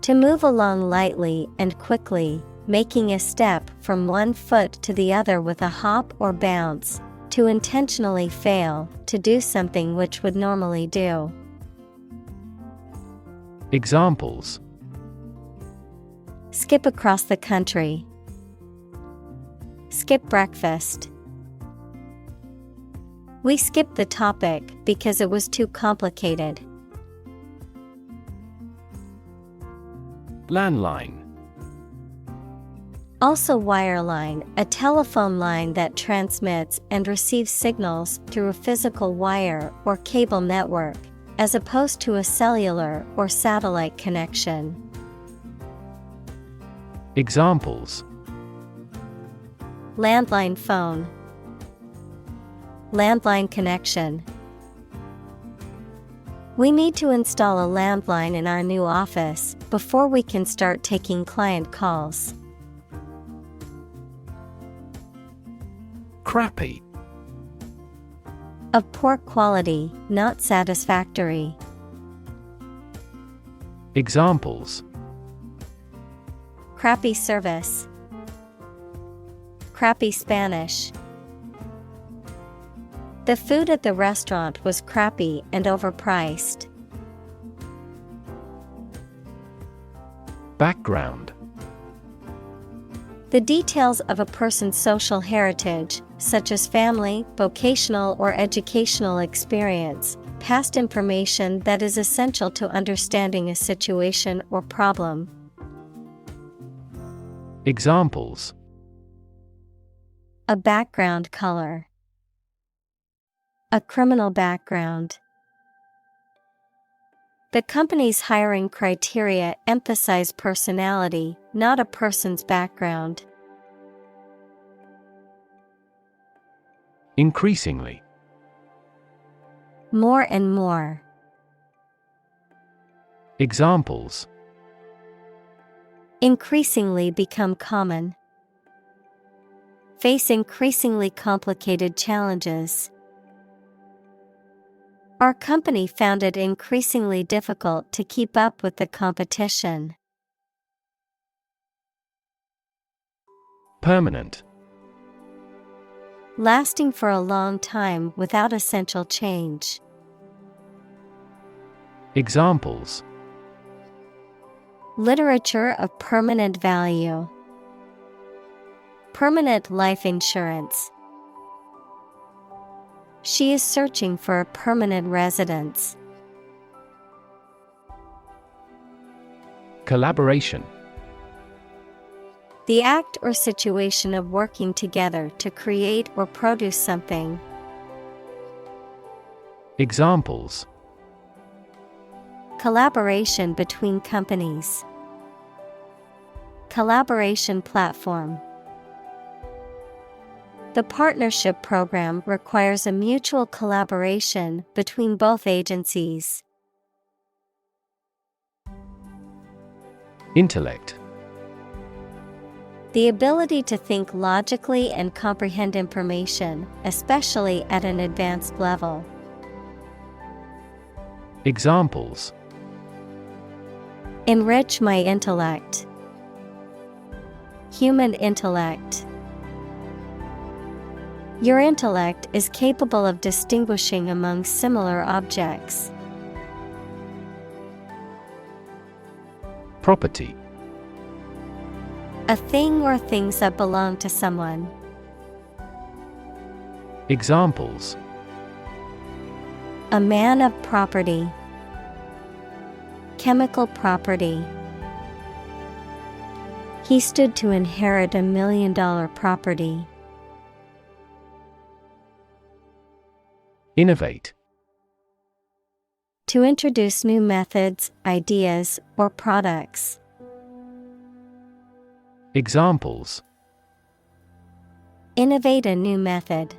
A: To move along lightly and quickly, making a step from one foot to the other with a hop or bounce. To intentionally fail to do something which would normally do.
B: Examples:
A: Skip across the country. Skip breakfast. We skipped the topic because it was too complicated.
B: Landline.
A: Also wireline, a telephone line that transmits and receives signals through a physical wire or cable network, as opposed to a cellular or satellite connection.
B: Examples:
A: Landline phone. Landline connection. We need to install a landline in our new office before we can start taking client calls.
B: Crappy.
A: Of poor quality, not satisfactory.
B: Examples:
A: Crappy service. Crappy Spanish. The food at the restaurant was crappy and overpriced.
B: Background.
A: The details of a person's social heritage, such as family, vocational or educational experience, past information that is essential to understanding a situation or problem.
B: Examples:
A: A background color. A criminal background. The company's hiring criteria emphasize personality, not a person's background.
B: Increasingly.
A: More and more.
B: Examples:
A: Increasingly become common. Face increasingly complicated challenges. Our company found it increasingly difficult to keep up with the competition.
B: Permanent.
A: Lasting for a long time without essential change.
B: Examples:
A: Literature of permanent value. Permanent life insurance. She is searching for a permanent residence.
B: Collaboration.
A: The act or situation of working together to create or produce something.
B: Examples:
A: Collaboration between companies. Collaboration platform. The partnership program requires a mutual collaboration between both agencies.
B: Intellect.
A: The ability to think logically and comprehend information, especially at an advanced level.
B: Examples:
A: Enrich my intellect. Human intellect. Your intellect is capable of distinguishing among similar objects.
B: Property.
A: A thing or things that belong to someone.
B: Examples:
A: A man of property. Chemical property. He stood to inherit $1 million property.
B: Innovate.
A: To introduce new methods, ideas, or products.
B: Examples:
A: Innovate a new method.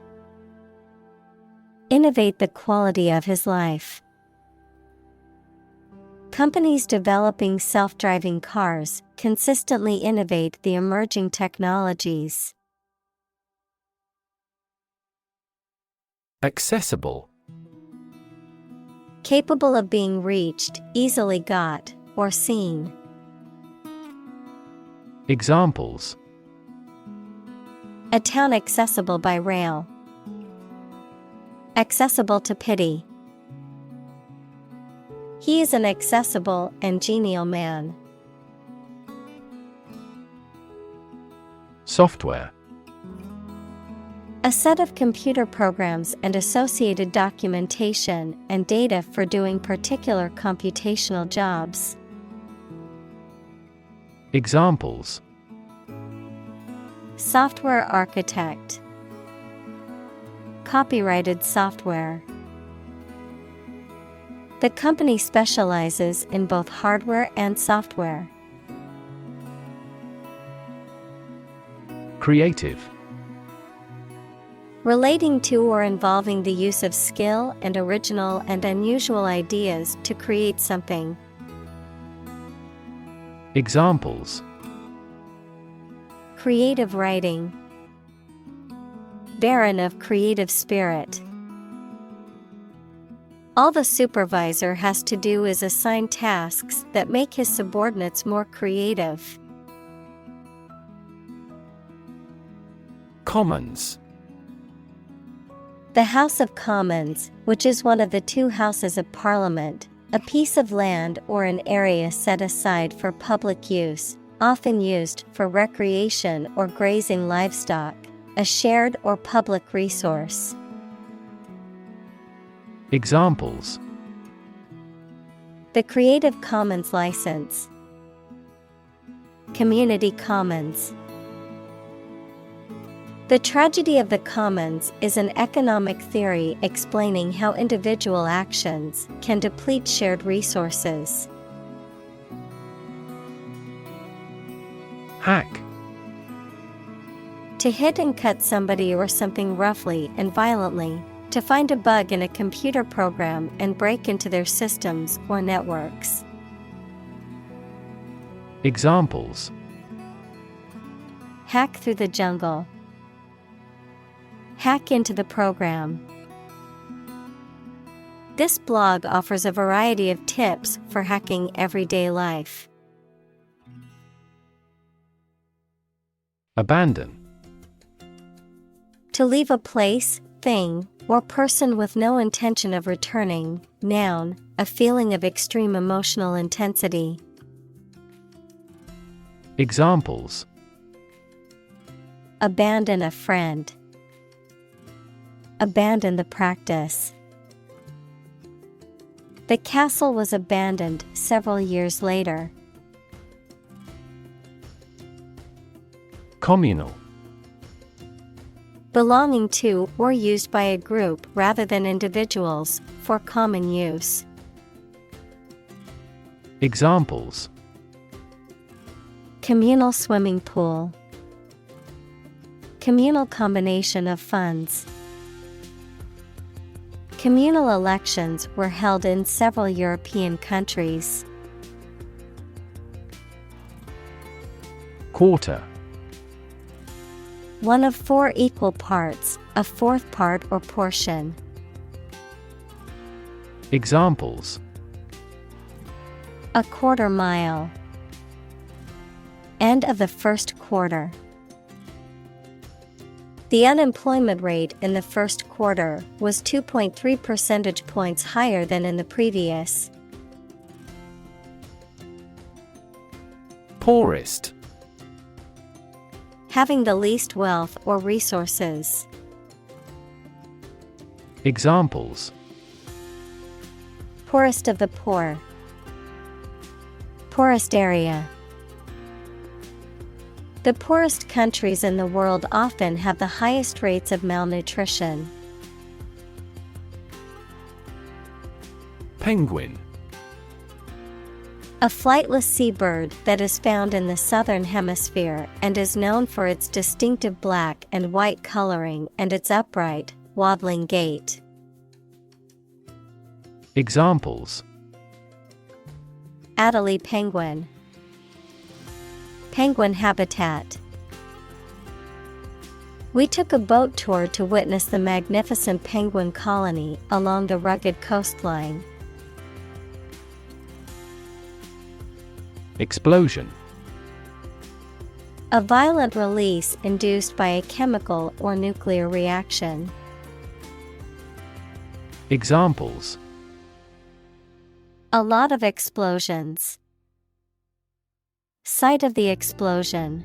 A: Innovate the quality of his life. Companies developing self-driving cars consistently innovate the emerging technologies.
B: Accessible.
A: Capable of being reached, easily got, or seen.
B: Examples:
A: A town accessible by rail. Accessible to pity. He is an accessible and genial man.
B: Software.
A: A set of computer programs and associated documentation and data for doing particular computational jobs.
B: Examples:
A: Software architect. Copyrighted software. The company specializes in both hardware and software.
B: Creative.
A: Relating to or involving the use of skill and original and unusual ideas to create something.
B: Examples:
A: Creative writing. Barren of creative spirit. All the supervisor has to do is assign tasks that make his subordinates more creative.
B: Commons.
A: The House of Commons, which is one of the two houses of Parliament, a piece of land or an area set aside for public use, often used for recreation or grazing livestock, a shared or public resource.
B: Examples:
A: The Creative Commons license. Community Commons. The tragedy of the commons is an economic theory explaining how individual actions can deplete shared resources.
B: Hack.
A: To hit and cut somebody or something roughly and violently, to find a bug in a computer program and break into their systems or networks.
B: Examples:
A: Hack through the jungle. Hack into the program. This blog offers a variety of tips for hacking everyday life.
B: Abandon.
A: To leave a place, thing, or person with no intention of returning. Noun, a feeling of extreme emotional intensity.
B: Examples:
A: Abandon a friend. Abandon the practice. The castle was abandoned several years later.
B: Communal.
A: Belonging to or used by a group rather than individuals, for common use.
B: Examples:
A: Communal swimming pool. Communal combination of funds. Communal elections were held in several European countries.
B: Quarter.
A: One of 4 equal parts, a fourth part or portion.
B: Examples:
A: A quarter mile. End of the first quarter. The unemployment rate in the first quarter was 2.3 percentage points higher than in the previous.
B: Poorest.
A: Having the least wealth or resources.
B: Examples:
A: Poorest of the poor. Poorest area. The poorest countries in the world often have the highest rates of malnutrition.
B: Penguin.
A: A flightless seabird that is found in the southern hemisphere and is known for its distinctive black and white coloring and its upright, waddling gait.
B: Examples:
A: Adelie penguin. Penguin habitat. We took a boat tour to witness the magnificent penguin colony along the rugged coastline.
B: Explosion.
A: A violent release induced by a chemical or nuclear reaction.
B: Examples:
A: A lot of explosions. Site of the explosion.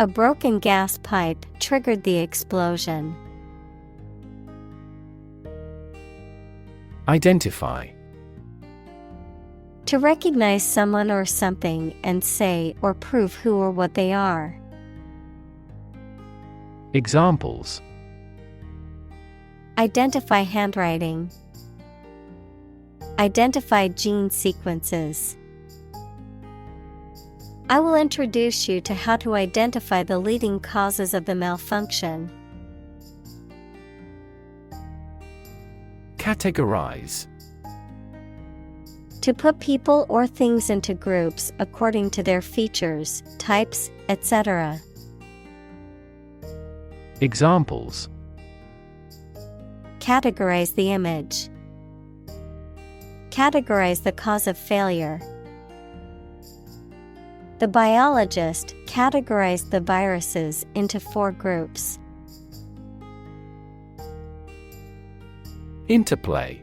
A: A broken gas pipe triggered the explosion.
B: Identify.
A: To recognize someone or something and say or prove who or what they are.
B: Examples:
A: Identify handwriting. Identify gene sequences. I will introduce you to how to identify the leading causes of the malfunction.
B: Categorize.
A: To put people or things into groups according to their features, types, etc.
B: Examples:
A: Categorize the image. Categorize the cause of failure. The biologist categorized the viruses into 4 groups.
B: Interplay.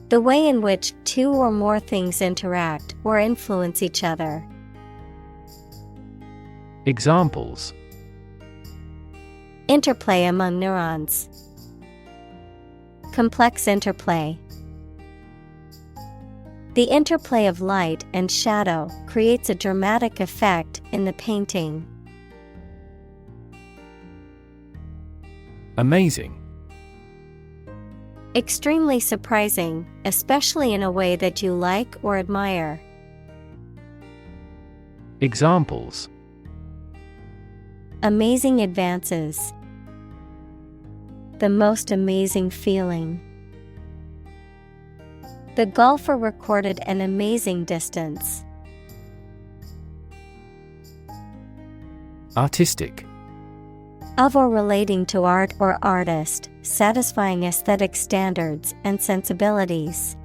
A: The way in which 2 or more things interact or influence each other.
B: Examples:
A: Interplay among neurons. Complex interplay. The interplay of light and shadow creates a dramatic effect in the painting.
B: Amazing.
A: Extremely surprising, especially in a way that you like or admire.
B: Examples:
A: Amazing advances. The most amazing feeling. The golfer recorded an amazing distance.
B: Artistic.
A: Of or relating to art or artist, satisfying aesthetic standards and sensibilities.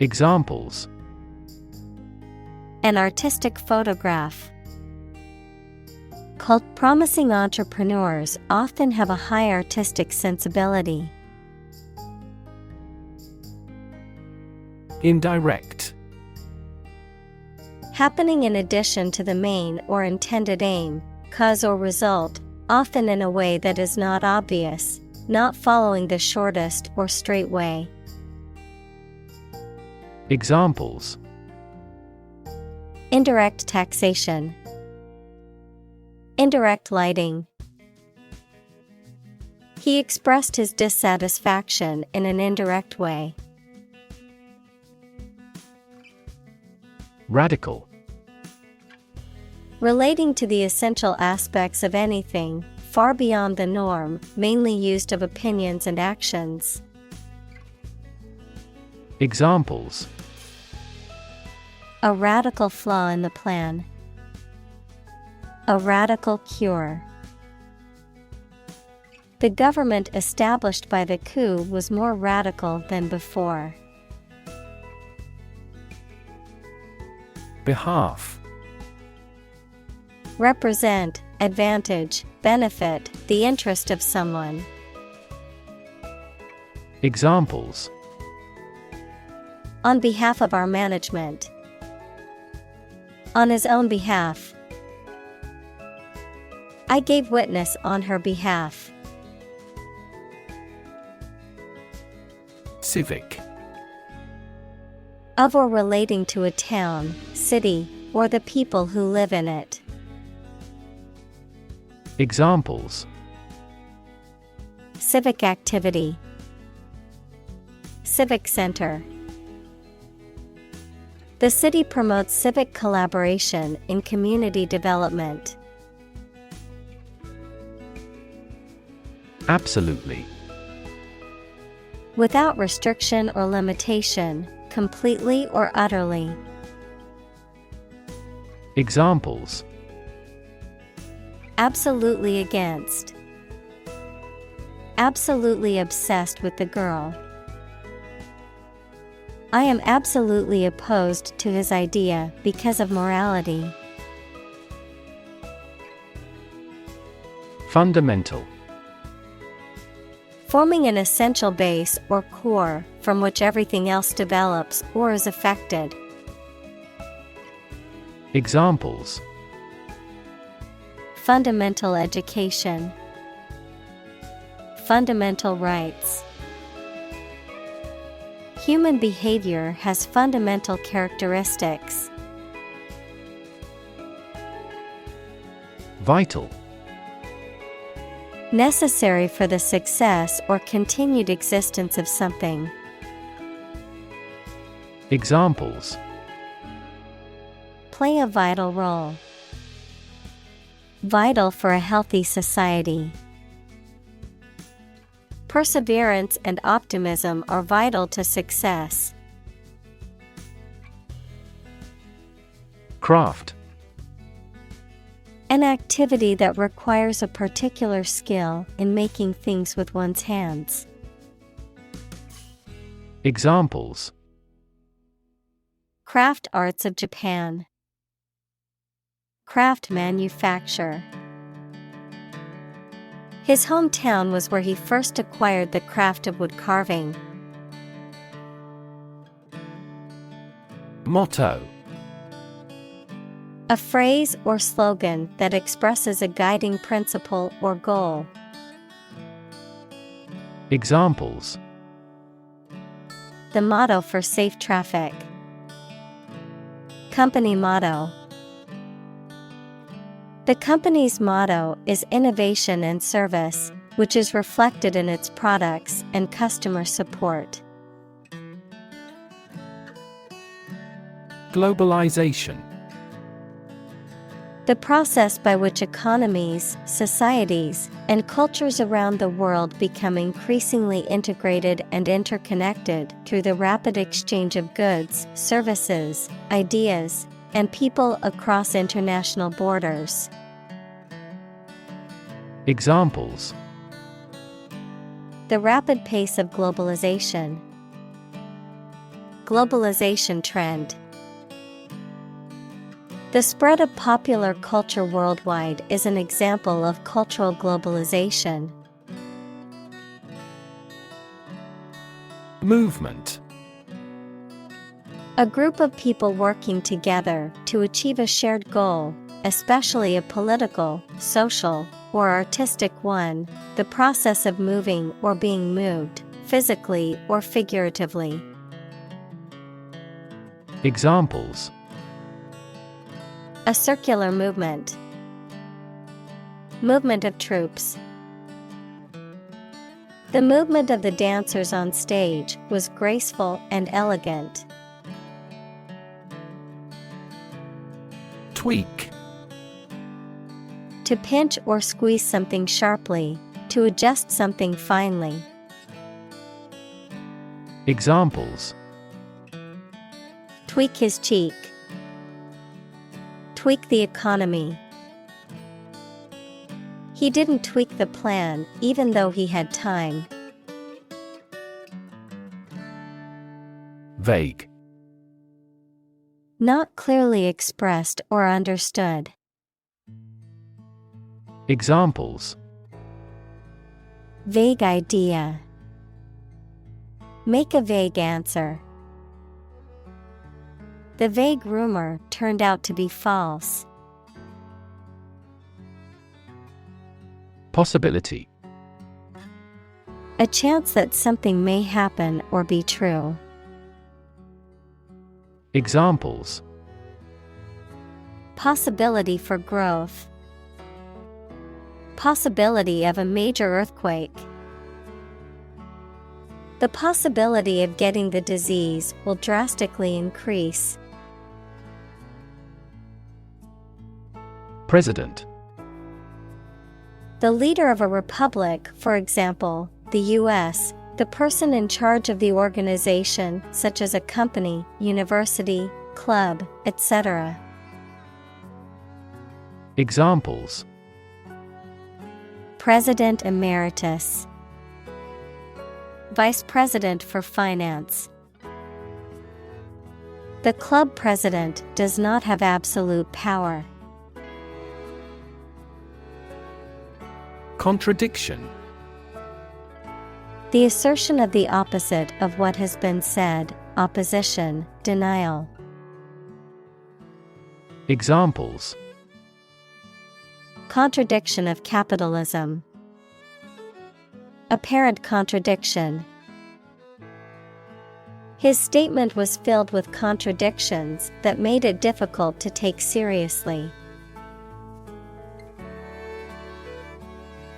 B: Examples:
A: An artistic photograph. Called promising entrepreneurs often have a high artistic sensibility.
B: Indirect.
A: Happening in addition to the main or intended aim, cause or result, often in a way that is not obvious, not following the shortest or straight way.
B: Examples:
A: Indirect taxation. Indirect lighting. He expressed his dissatisfaction in an indirect way.
B: Radical.
A: Relating to the essential aspects of anything, far beyond the norm, mainly used of opinions and actions.
B: Examples:
A: A radical flaw in the plan. A radical cure. The government established by the coup was more radical than before.
B: Behalf.
A: Represent, advantage, benefit, the interest of someone.
B: Examples:
A: On behalf of our management. On his own behalf. I gave witness on her behalf.
B: Civic.
A: Of or relating to a town, city, or the people who live in it.
B: Examples:
A: Civic activity. Civic center. The city promotes civic collaboration in community development.
B: Absolutely.
A: Without restriction or limitation, completely or utterly.
B: Examples:
A: Absolutely against. Absolutely obsessed with the girl. I am absolutely opposed to his idea because of morality.
B: Fundamental.
A: Forming an essential base or core from which everything else develops or is affected.
B: Examples:
A: Fundamental education. Fundamental rights. Human behavior has fundamental characteristics.
B: Vital.
A: Necessary for the success or continued existence of something.
B: Examples:
A: Play a vital role. Vital for a healthy society. Perseverance and optimism are vital to success.
B: Craft.
A: An activity that requires a particular skill in making things with one's hands.
B: Examples:
A: Craft arts of Japan. Craft manufacture. His hometown was where he first acquired the craft of wood carving.
B: Motto.
A: A phrase or slogan that expresses a guiding principle or goal.
B: Examples:
A: The motto for safe traffic. Company motto. The company's motto is innovation and service, which is reflected in its products and customer support.
B: Globalization.
A: The process by which economies, societies, and cultures around the world become increasingly integrated and interconnected through the rapid exchange of goods, services, ideas, and people across international borders.
B: Examples:
A: The rapid pace of globalization. Globalization trend. The spread of popular culture worldwide is an example of cultural globalization.
B: Movement.
A: A group of people working together to achieve a shared goal, especially a political, social, or artistic one, the process of moving or being moved, physically or figuratively.
B: Examples:
A: A circular movement. Movement of troops. The movement of the dancers on stage was graceful and elegant.
B: Tweak.
A: To pinch or squeeze something sharply, to adjust something finely.
B: Examples:
A: Tweak his cheek. Tweak the economy. He didn't tweak the plan even though he had time.
B: Vague.
A: Not clearly expressed or understood.
B: Examples:
A: Vague idea. Make a vague answer. The vague rumor turned out to be false.
B: Possibility.
A: A chance that something may happen or be true.
B: Examples:
A: Possibility for growth. Possibility of a major earthquake. The possibility of getting the disease will drastically increase.
B: President.
A: The leader of a republic, for example, the U.S., the person in charge of the organization, such as a company, university, club, etc.
B: Examples:
A: President Emeritus. Vice President for Finance. The club president does not have absolute power.
B: Contradiction.
A: The assertion of the opposite of what has been said, opposition, denial.
B: Examples:
A: Contradiction of capitalism. Apparent contradiction. His statement was filled with contradictions that made it difficult to take seriously.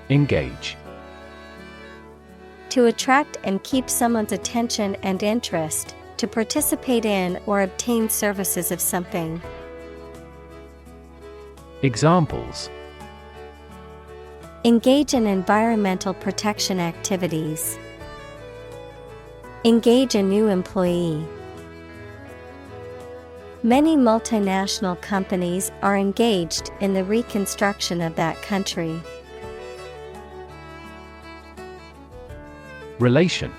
B: Engage.
A: To attract and keep someone's attention and interest, to participate in or obtain services of something.
B: Examples:
A: Engage in environmental protection activities. Engage a new employee. Many multinational companies are engaged in the reconstruction of that country.
B: Relation.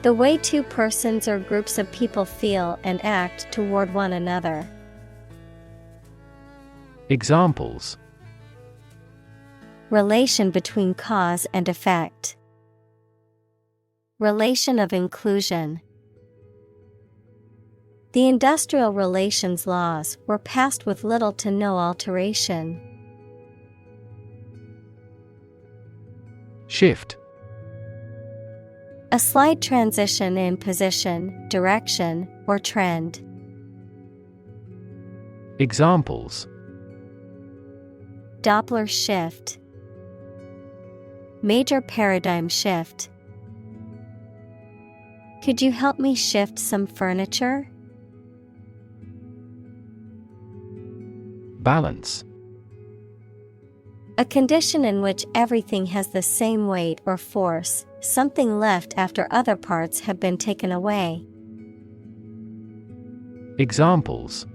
A: The way two persons or groups of people feel and act toward one another.
B: Examples:
A: Relation between cause and effect. Relation of inclusion. The industrial relations laws were passed with little to no alteration.
B: Shift.
A: A slight transition in position, direction, or trend.
B: Examples:
A: Doppler shift. Major paradigm shift. Could you help me shift some furniture?
B: Balance.
A: A condition in which everything has the same weight or force, something left after other parts have been taken away.
B: Examples: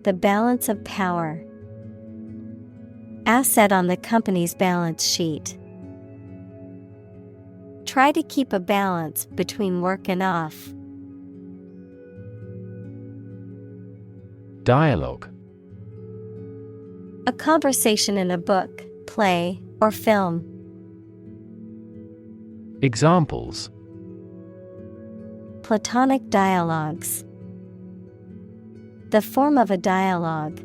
A: The balance of power. Asset on the company's balance sheet. Try to keep a balance between work and off.
B: Dialogue.
A: A conversation in a book, play, or film.
B: Examples:
A: Platonic dialogues. The form of a dialogue.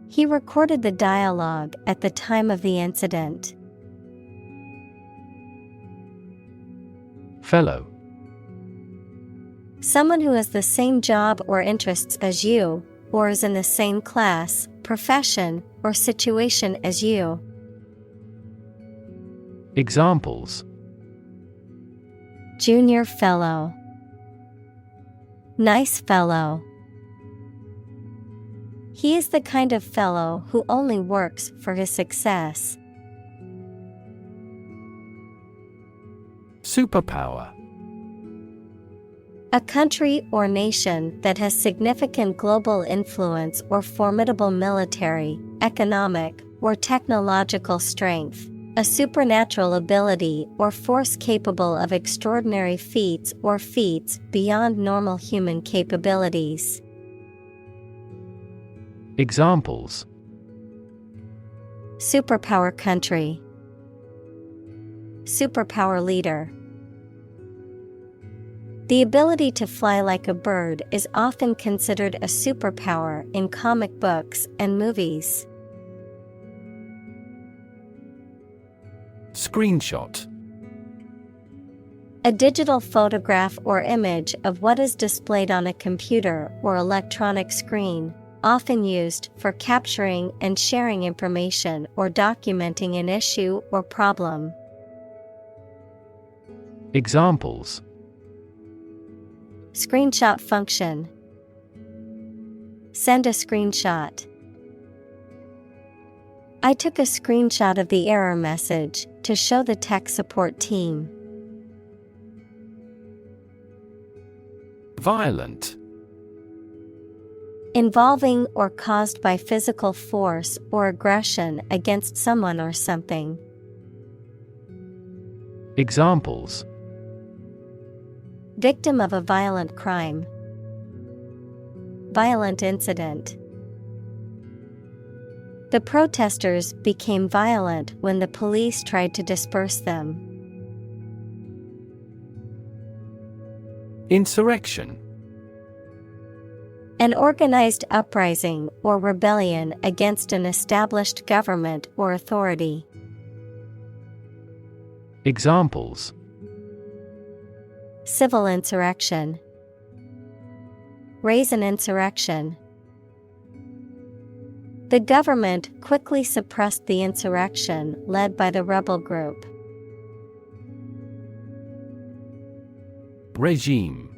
A: He recorded the dialogue at the time of the incident.
B: Fellow.
A: Someone who has the same job or interests as you, or is in the same class, profession, or situation as you.
B: Examples:
A: Junior fellow. Nice fellow. He is the kind of fellow who only works for his success.
B: Superpower.
A: A country or nation that has significant global influence or formidable military, economic, or technological strength. A supernatural ability or force capable of extraordinary feats or feats beyond normal human capabilities.
B: Examples:
A: Superpower country. Superpower leader. The ability to fly like a bird is often considered a superpower in comic books and movies.
B: Screenshot.
A: A digital photograph or image of what is displayed on a computer or electronic screen, often used for capturing and sharing information or documenting an issue or problem.
B: Examples:
A: Screenshot function. Send a screenshot. I took a screenshot of the error message to show the tech support team.
B: Violent.
A: Involving or caused by physical force or aggression against someone or something.
B: Examples:
A: Victim of a violent crime. Violent incident. The protesters became violent when the police tried to disperse them.
B: Insurrection.
A: An organized uprising or rebellion against an established government or authority.
B: Examples:
A: Civil insurrection. Raise an insurrection. The government quickly suppressed the insurrection led by the rebel group.
B: Regime.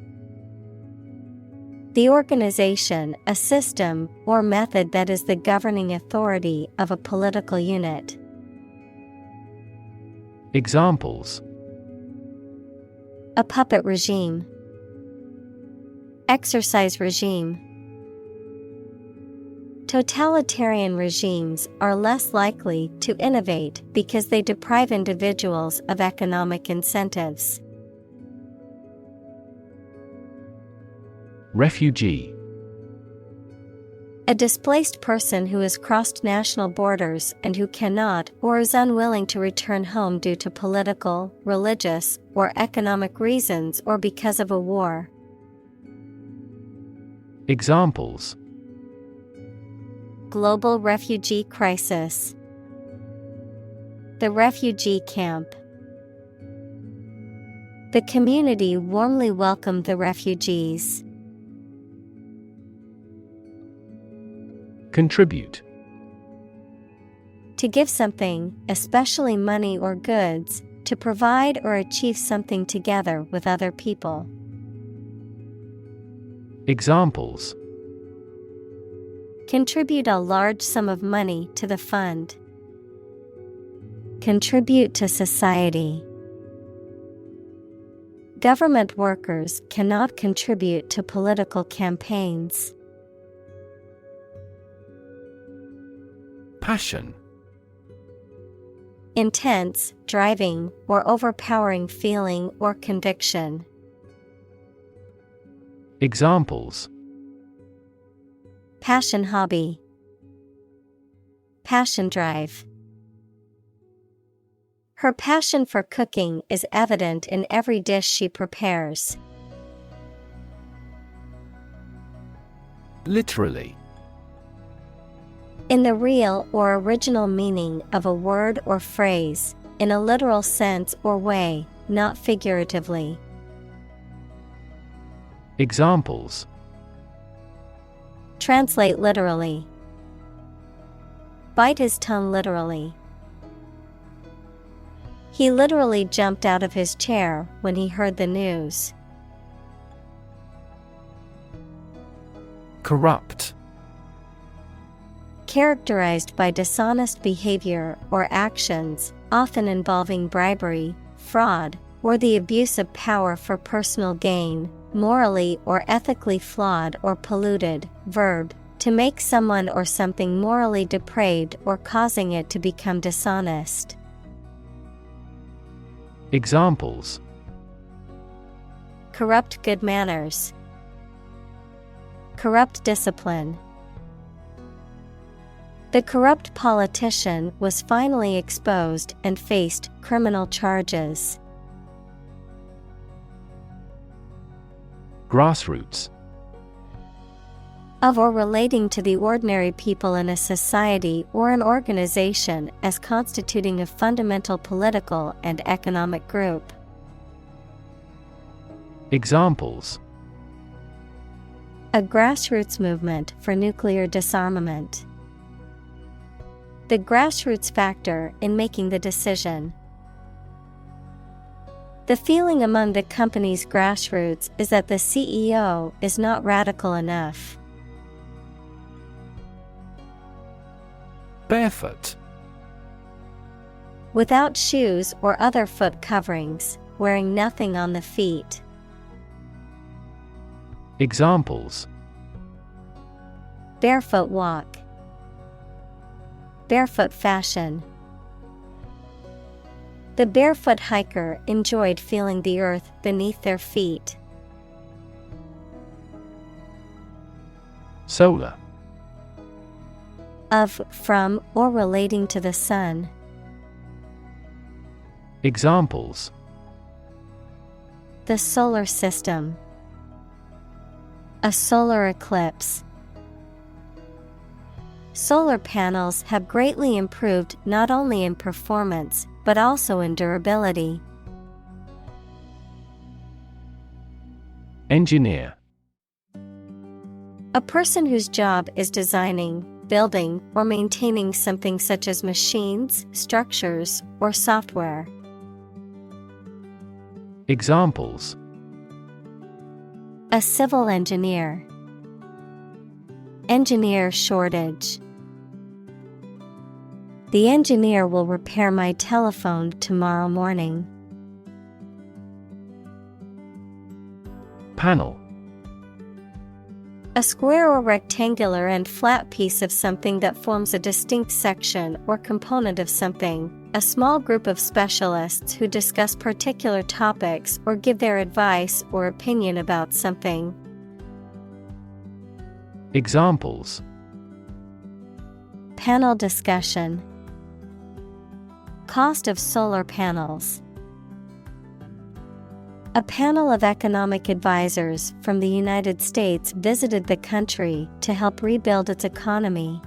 A: The organization, a system, or method that is the governing authority of a political unit.
B: Examples:
A: A puppet regime. Exercise regime. Totalitarian regimes are less likely to innovate because they deprive individuals of economic incentives.
B: Refugee.
A: A displaced person who has crossed national borders and who cannot or is unwilling to return home due to political, religious, or economic reasons or because of a war.
B: Examples:
A: Global refugee crisis. The refugee camp. The community warmly welcomed the refugees.
B: Contribute.
A: To give something, especially money or goods, to provide or achieve something together with other people.
B: Examples:
A: Contribute a large sum of money to the fund. Contribute to society. Government workers cannot contribute to political campaigns.
B: Passion.
A: Intense, driving, or overpowering feeling or conviction.
B: Examples:
A: Passion hobby. Passion drive. Her passion for cooking is evident in every dish she prepares.
B: Literally.
A: In the real or original meaning of a word or phrase, in a literal sense or way, not figuratively.
B: Examples:
A: Translate literally. Bite his tongue literally. He literally jumped out of his chair when he heard the news.
B: Corrupt.
A: Characterized by dishonest behavior or actions, often involving bribery, fraud, or the abuse of power for personal gain, morally or ethically flawed or polluted. Verb: to make someone or something morally depraved or causing it to become dishonest.
B: Examples:
A: Corrupt good manners. Corrupt discipline. The corrupt politician was finally exposed and faced criminal charges.
B: Grassroots.
A: Of or relating to the ordinary people in a society or an organization as constituting a fundamental political and economic group.
B: Examples:
A: A grassroots movement for nuclear disarmament. The grassroots factor in making the decision. The feeling among the company's grassroots is that the CEO is not radical enough.
B: Barefoot.
A: Without shoes or other foot coverings, wearing nothing on the feet.
B: Examples:
A: Barefoot walk. Barefoot fashion. The barefoot hiker enjoyed feeling the earth beneath their feet.
B: Solar.
A: Of, from, or relating to the sun.
B: Examples:
A: The solar system. A solar eclipse. Solar panels have greatly improved not only in performance, but also in durability.
B: Engineer.
A: A person whose job is designing, building, or maintaining something such as machines, structures, or software.
B: Examples:
A: A civil engineer. Engineer shortage. The engineer will repair my telephone tomorrow morning.
B: Panel.
A: A square or rectangular and flat piece of something that forms a distinct section or component of something, a small group of specialists who discuss particular topics or give their advice or opinion about something.
B: Examples:
A: Panel discussion. Cost of solar panels. A panel of economic advisors from the United States visited the country to help rebuild its economy.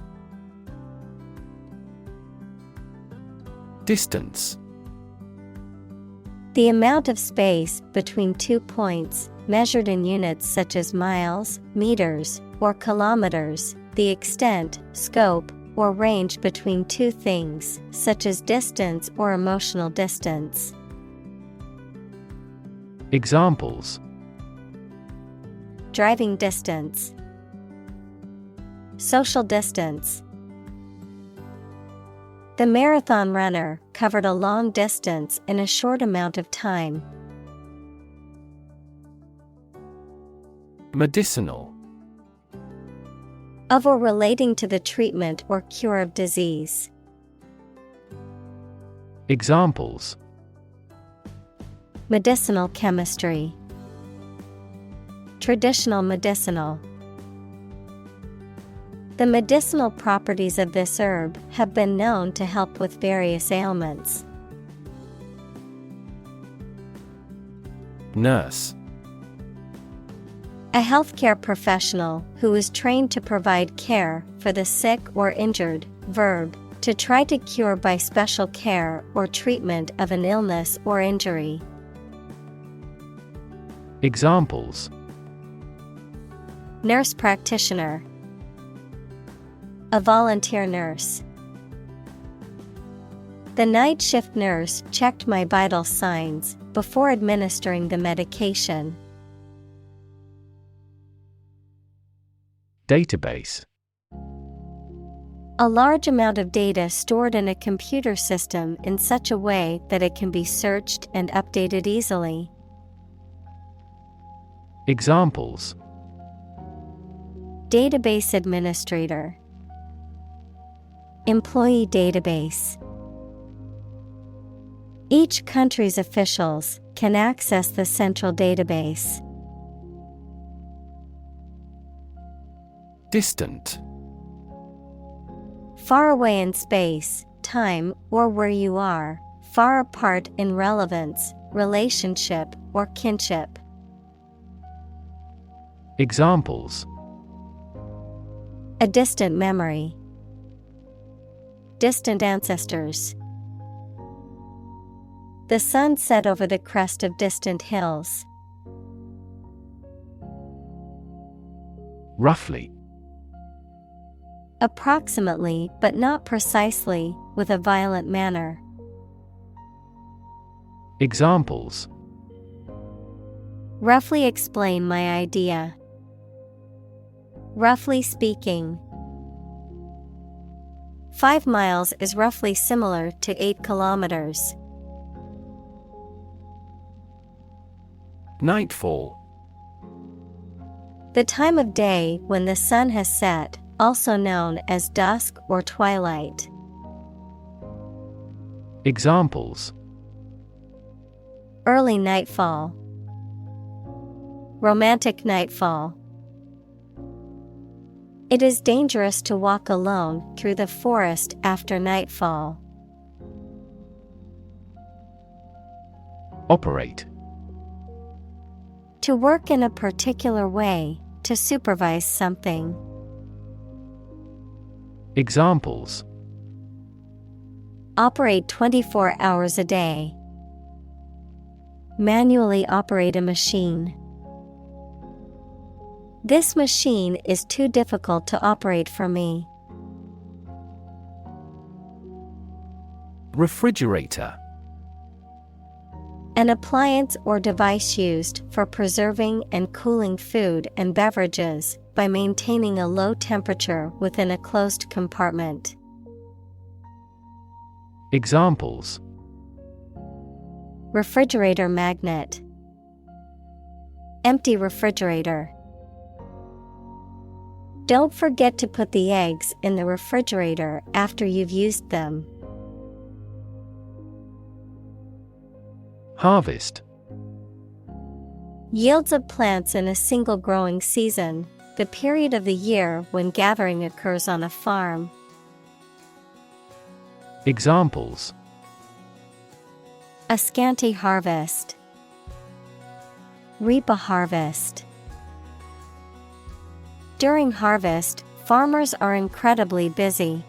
B: Distance.
A: The amount of space between 2 points, measured in units such as miles, meters, or kilometers, the extent, scope, or range between two things, such as distance or emotional distance.
B: Examples:
A: Driving distance, social distance. The marathon runner covered a long distance in a short amount of time.
B: Medicinal.
A: Of or relating to the treatment or cure of disease.
B: Examples:
A: Medicinal chemistry, traditional medicinal. The medicinal properties of this herb have been known to help with various ailments.
B: Nurse.
A: A healthcare professional who is trained to provide care for the sick or injured. Verb, to try to cure by special care or treatment of an illness or injury.
B: Examples:
A: Nurse practitioner, a volunteer nurse. The night shift nurse checked my vital signs before administering the medication.
B: Database.
A: A large amount of data stored in a computer system in such a way that it can be searched and updated easily.
B: Examples:
A: Database administrator, employee database. Each country's officials can access the central database.
B: Distant.
A: Far away in space, time, or where you are, far apart in relevance, relationship, or kinship.
B: Examples:
A: A distant memory, distant ancestors. The sun set over the crest of distant hills.
B: Roughly.
A: Approximately, but not precisely, with a violent manner.
B: Examples:
A: Roughly explain my idea. Roughly speaking. 5 miles is roughly similar to 8 kilometers.
B: Nightfall.
A: The time of day when the sun has set, also known as dusk or twilight.
B: Examples:
A: Early nightfall, romantic nightfall. It is dangerous to walk alone through the forest after nightfall.
B: Operate.
A: To work in a particular way, to supervise something.
B: Examples:
A: Operate 24 hours a day. Manually operate a machine. This machine is too difficult to operate for me.
B: Refrigerator.
A: An appliance or device used for preserving and cooling food and beverages by maintaining a low temperature within a closed compartment.
B: Examples:
A: Refrigerator magnet. Empty refrigerator. Don't forget to put the eggs in the refrigerator after you've used them.
B: Harvest.
A: Yields of plants in a single growing season, the period of the year when gathering occurs on a farm.
B: Examples:
A: A scanty harvest. Reap a harvest. During harvest, farmers are incredibly busy.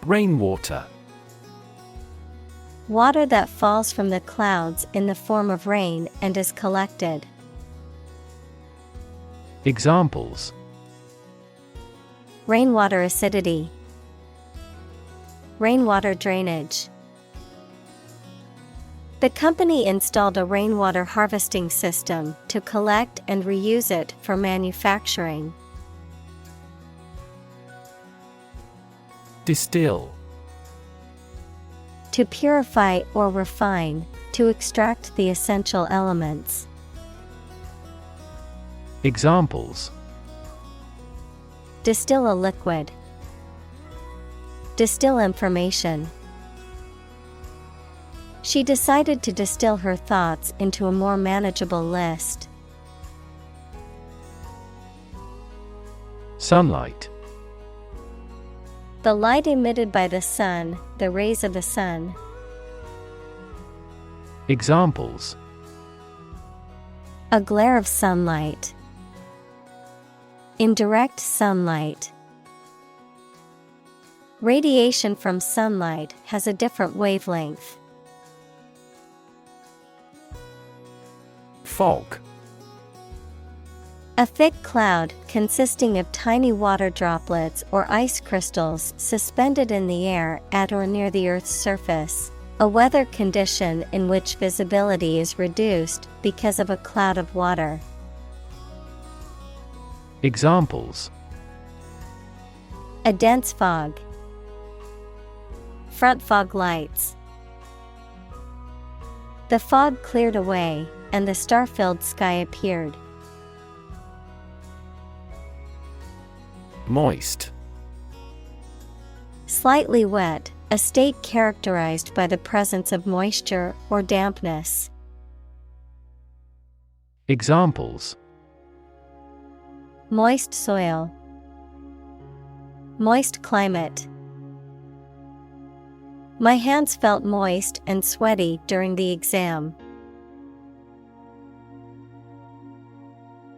B: Rainwater.
A: Water that falls from the clouds in the form of rain and is collected.
B: Examples:
A: rainwater acidity, rainwater drainage. The company installed a rainwater harvesting system to collect and reuse it for manufacturing.
B: Distill.
A: To purify or refine, to extract the essential elements.
B: Examples:
A: distill a liquid, distill information. She decided to distill her thoughts into a more manageable list.
B: Sunlight.
A: The light emitted by the sun, the rays of the sun.
B: Examples:
A: a glare of sunlight, indirect sunlight. Radiation from sunlight has a different wavelength.
B: Fog.
A: A thick cloud consisting of tiny water droplets or ice crystals suspended in the air at or near the Earth's surface. A weather condition in which visibility is reduced because of a cloud of water.
B: Examples:
A: a dense fog, front fog lights. The fog cleared away, and the star-filled sky appeared.
B: Moist.
A: Slightly wet, a state characterized by the presence of moisture or dampness.
B: Examples:
A: moist soil, moist climate. My hands felt moist and sweaty during the exam.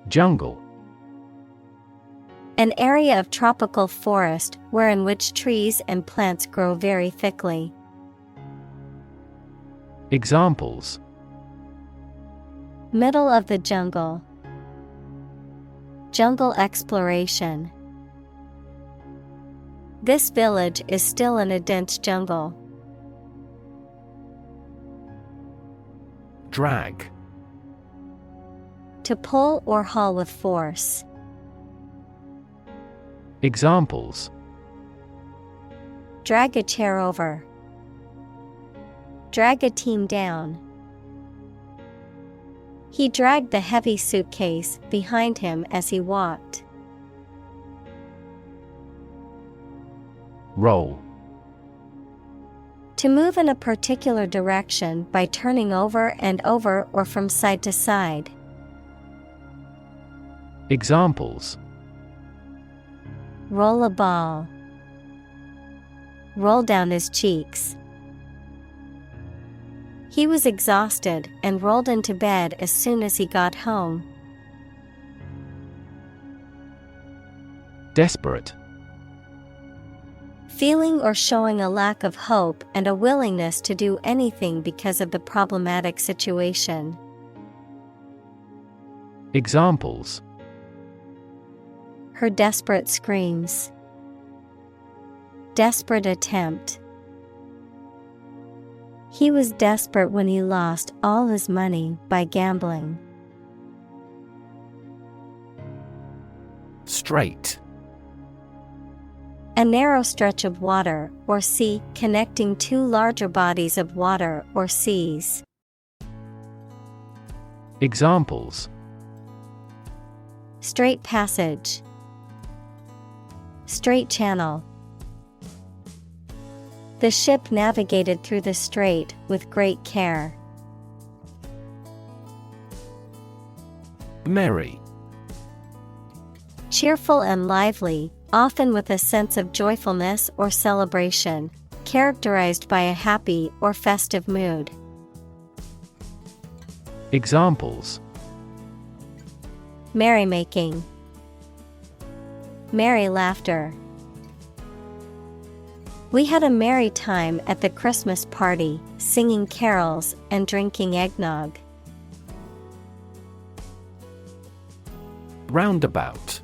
B: Jungle.
A: An area of tropical forest wherein which trees and plants grow very thickly.
B: Examples:
A: middle of the jungle, jungle exploration. This village is still in a dense jungle.
B: Drag.
A: To pull or haul with force.
B: Examples:
A: drag a chair over, drag a team down. He dragged the heavy suitcase behind him as he walked.
B: Roll.
A: To move in a particular direction by turning over and over or from side to side.
B: Examples:
A: roll a ball, roll down his cheeks. He was exhausted and rolled into bed as soon as he got home.
B: Desperate.
A: Feeling or showing a lack of hope and a willingness to do anything because of the problematic situation.
B: Examples:
A: her desperate screams, desperate attempt. He was desperate when he lost all his money by gambling.
B: Strait.
A: A narrow stretch of water or sea connecting two larger bodies of water or seas.
B: Examples:
A: straight passage, straight channel. The ship navigated through the strait with great care.
B: Merry.
A: Cheerful and lively, often with a sense of joyfulness or celebration, characterized by a happy or festive mood.
B: Examples:
A: merrymaking, merry laughter. We had a merry time at the Christmas party, singing carols and drinking eggnog.
B: Roundabout.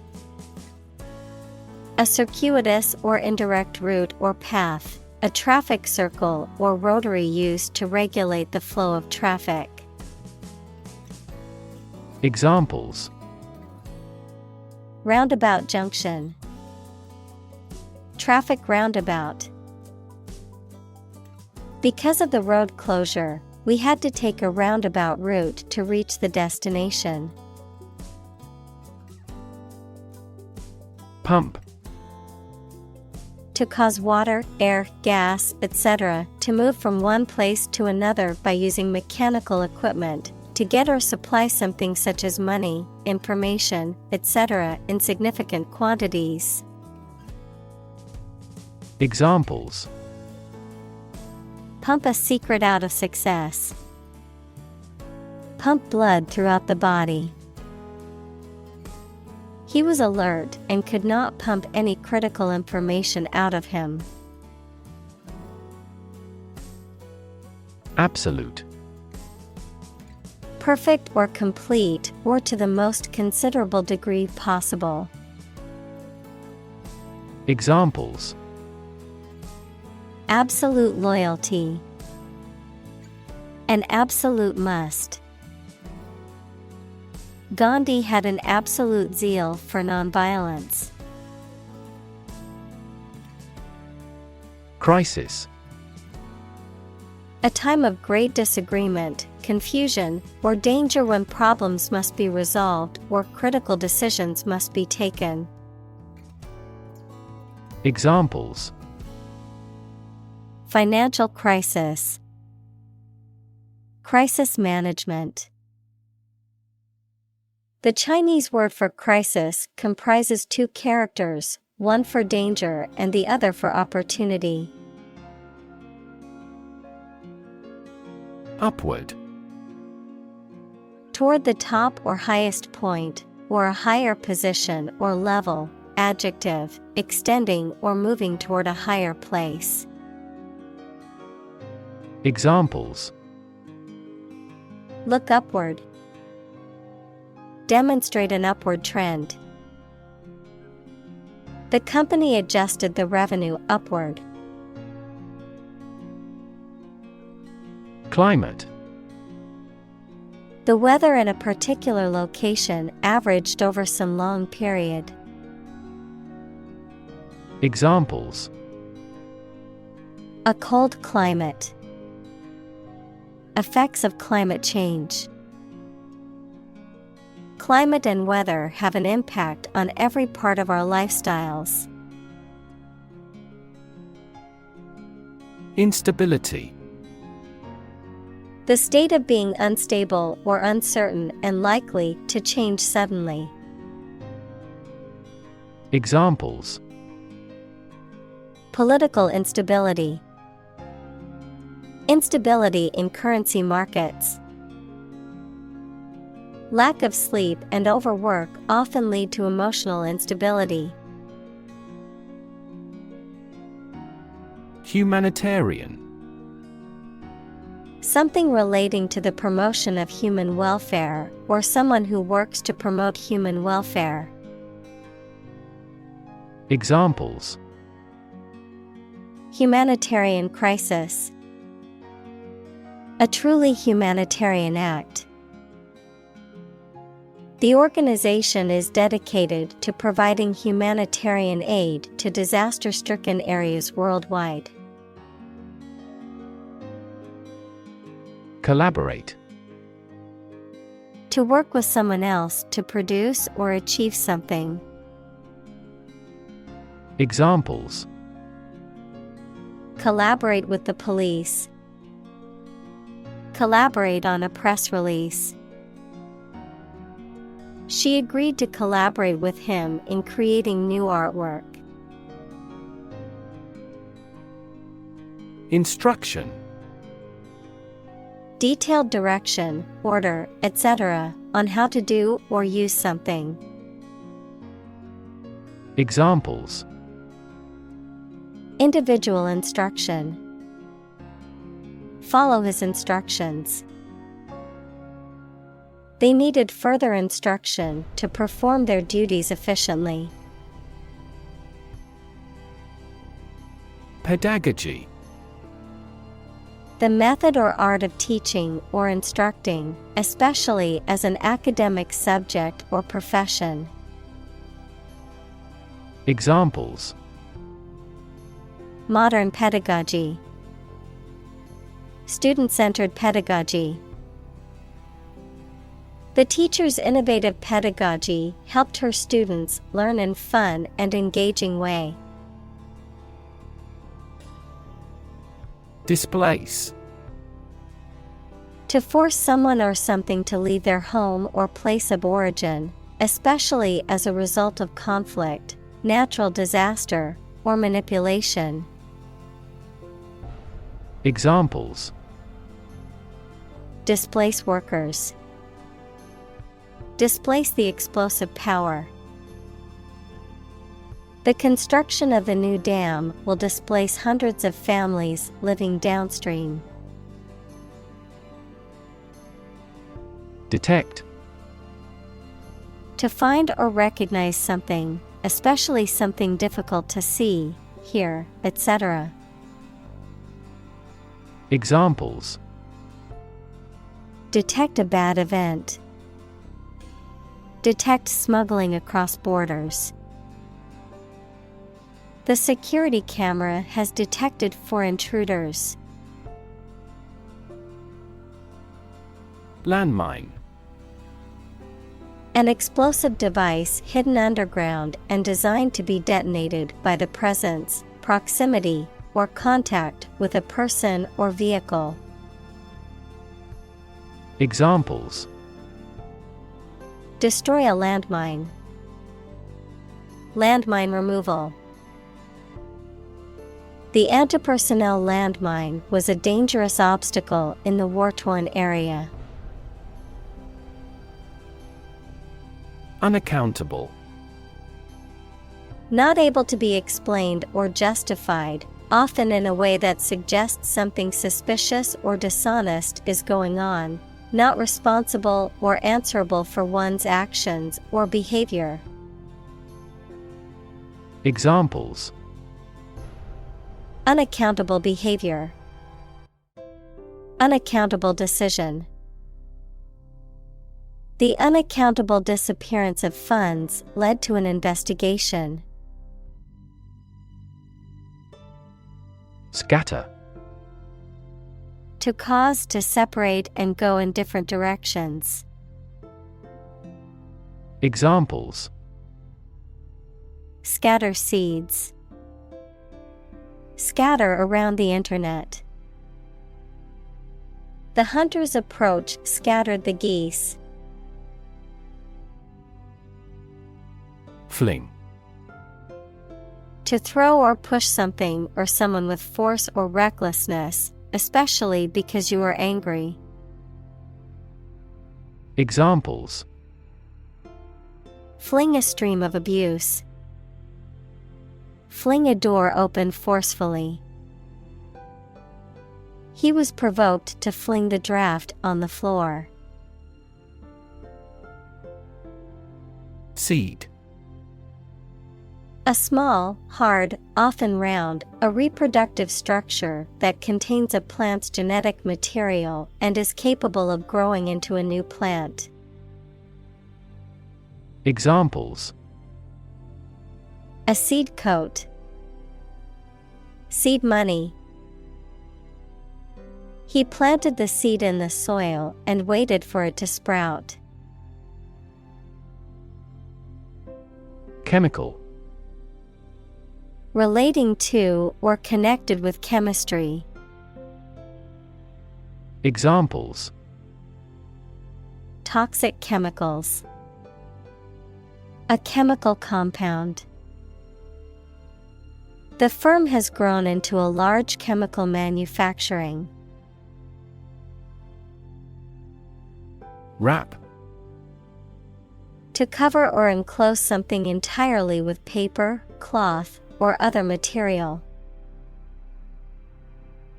A: A circuitous or indirect route or path, a traffic circle or rotary used to regulate the flow of traffic.
B: Examples:
A: Roundabout junction. Traffic roundabout. Because of the road closure, we had to take a roundabout route to reach the destination.
B: Pump.
A: To cause water, air, gas, etc. to move from one place to another by using mechanical equipment, to get or supply something such as money, information, etc. in significant quantities.
B: Examples:
A: Pump a secret out of success. Pump blood throughout the body. He was alert and could not pump any critical information out of him.
B: Absolute.
A: Perfect or complete, or to the most considerable degree possible.
B: Examples:
A: Absolute loyalty. An absolute must. Gandhi had an absolute zeal for nonviolence.
B: Crisis.
A: A time of great disagreement, confusion, or danger when problems must be resolved or critical decisions must be taken.
B: Examples:
A: Financial crisis. Crisis management. The Chinese word for crisis comprises two characters, one for danger and the other for opportunity.
B: Upward.
A: Toward the top or highest point, or a higher position or level, adjective, extending or moving toward a higher place.
B: Examples:
A: Look upward. Demonstrate an upward trend. The company adjusted the revenue upward.
B: Climate.
A: The weather in a particular location averaged over some long period.
B: Examples:
A: A cold climate. Effects of climate change. Climate and weather have an impact on every part of our lifestyles.
B: Instability.
A: The state of being unstable or uncertain and likely to change suddenly.
B: Examples:
A: Political instability. Instability in currency markets. Lack of sleep and overwork often lead to emotional instability.
B: Humanitarian.
A: Something relating to the promotion of human welfare, or someone who works to promote human welfare.
B: Examples:
A: Humanitarian crisis. A truly humanitarian act. The organization is dedicated to providing humanitarian aid to disaster-stricken areas worldwide.
B: Collaborate.
A: To work with someone else to produce or achieve something.
B: Examples:
A: Collaborate with the police. Collaborate on a press release. She agreed to collaborate with him in creating new artwork.
B: Instruction.
A: Detailed direction, order, etc. on how to do or use something.
B: Examples:
A: Individual instruction. Follow his instructions. They needed further instruction to perform their duties efficiently.
B: Pedagogy.
A: The method or art of teaching or instructing, especially as an academic subject or profession.
B: Examples:
A: Modern pedagogy, student-centered pedagogy. The teacher's innovative pedagogy helped her students learn in fun and engaging way.
B: Displace.
A: To force someone or something to leave their home or place of origin, especially as a result of conflict, natural disaster, or manipulation.
B: Examples:
A: Displace workers. Displace the explosive power. The construction of the new dam will displace hundreds of families living downstream.
B: Detect.
A: To find or recognize something, especially something difficult to see, hear, etc.
B: Examples:
A: Detect a bad event. Detect smuggling across borders. The security camera has detected 4 intruders.
B: Landmine.
A: An explosive device hidden underground and designed to be detonated by the presence, proximity, or contact with a person or vehicle.
B: Examples:
A: Destroy a landmine. Landmine removal. The anti-personnel landmine was a dangerous obstacle in the war-torn area.
B: Unaccountable.
A: Not able to be explained or justified, often in a way that suggests something suspicious or dishonest is going on. Not responsible or answerable for one's actions or behavior.
B: Examples:
A: Unaccountable behavior. Unaccountable decision. The unaccountable disappearance of funds led to an investigation.
B: Scatter.
A: To cause to separate and go in different directions.
B: Examples:
A: Scatter seeds. Scatter around the internet. The hunter's approach scattered the geese.
B: Fling.
A: To throw or push something or someone with force or recklessness, especially because you are angry.
B: Examples:
A: Fling a stream of abuse. Fling a door open forcefully. He was provoked to fling the draft on the floor.
B: Seed.
A: A small, hard, often round, a reproductive structure that contains a plant's genetic material and is capable of growing into a new plant.
B: Examples:
A: A seed coat. Seed money. He planted the seed in the soil and waited for it to sprout.
B: Chemical.
A: Relating to or connected with chemistry.
B: Examples:
A: Toxic chemicals. A chemical compound. The firm has grown into a large chemical manufacturing.
B: Wrap.
A: To cover or enclose something entirely with paper, cloth, or other material.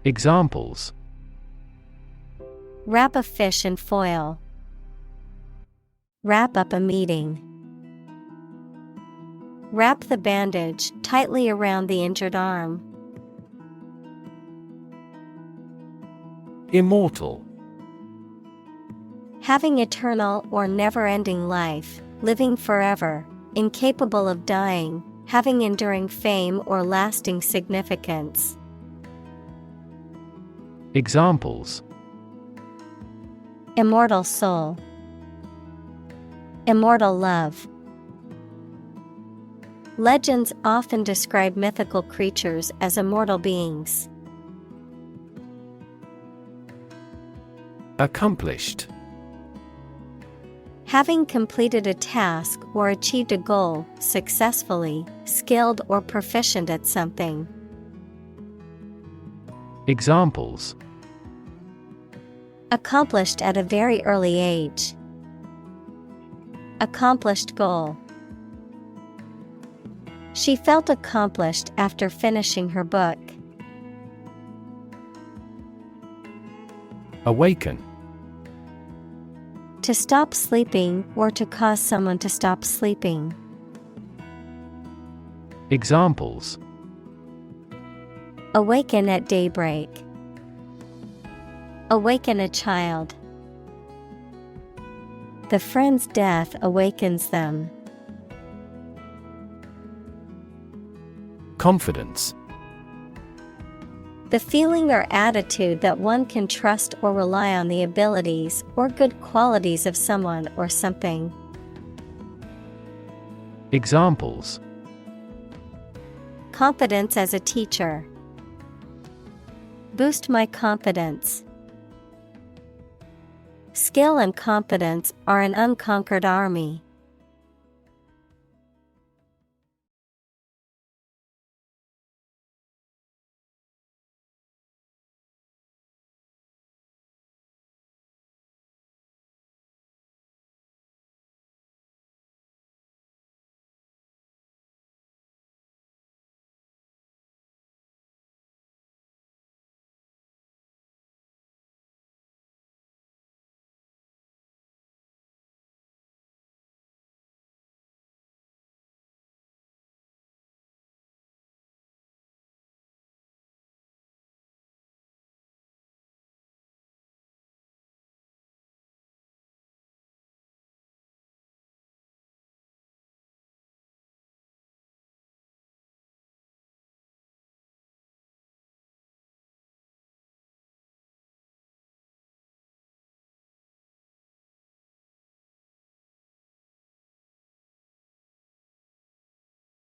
B: Examples:
A: Wrap a fish in foil. Wrap up a meeting. Wrap the bandage tightly around the injured arm.
B: Immortal.
A: Having eternal or never-ending life, living forever, incapable of dying, having enduring fame or lasting significance.
B: Examples:
A: Immortal soul. Immortal love. Legends often describe mythical creatures as immortal beings.
B: Accomplished.
A: Having completed a task or achieved a goal successfully, skilled or proficient at something.
B: Examples:
A: Accomplished at a very early age. Accomplished goal. She felt accomplished after finishing her book.
B: Awaken.
A: To stop sleeping or to cause someone to stop sleeping.
B: Examples:
A: Awaken at daybreak. Awaken a child. The friend's death awakens them.
B: Confidence.
A: The feeling or attitude that one can trust or rely on the abilities or good qualities of someone or something.
B: Examples:
A: Confidence as a teacher. Boost my confidence. Skill and confidence are an unconquered army.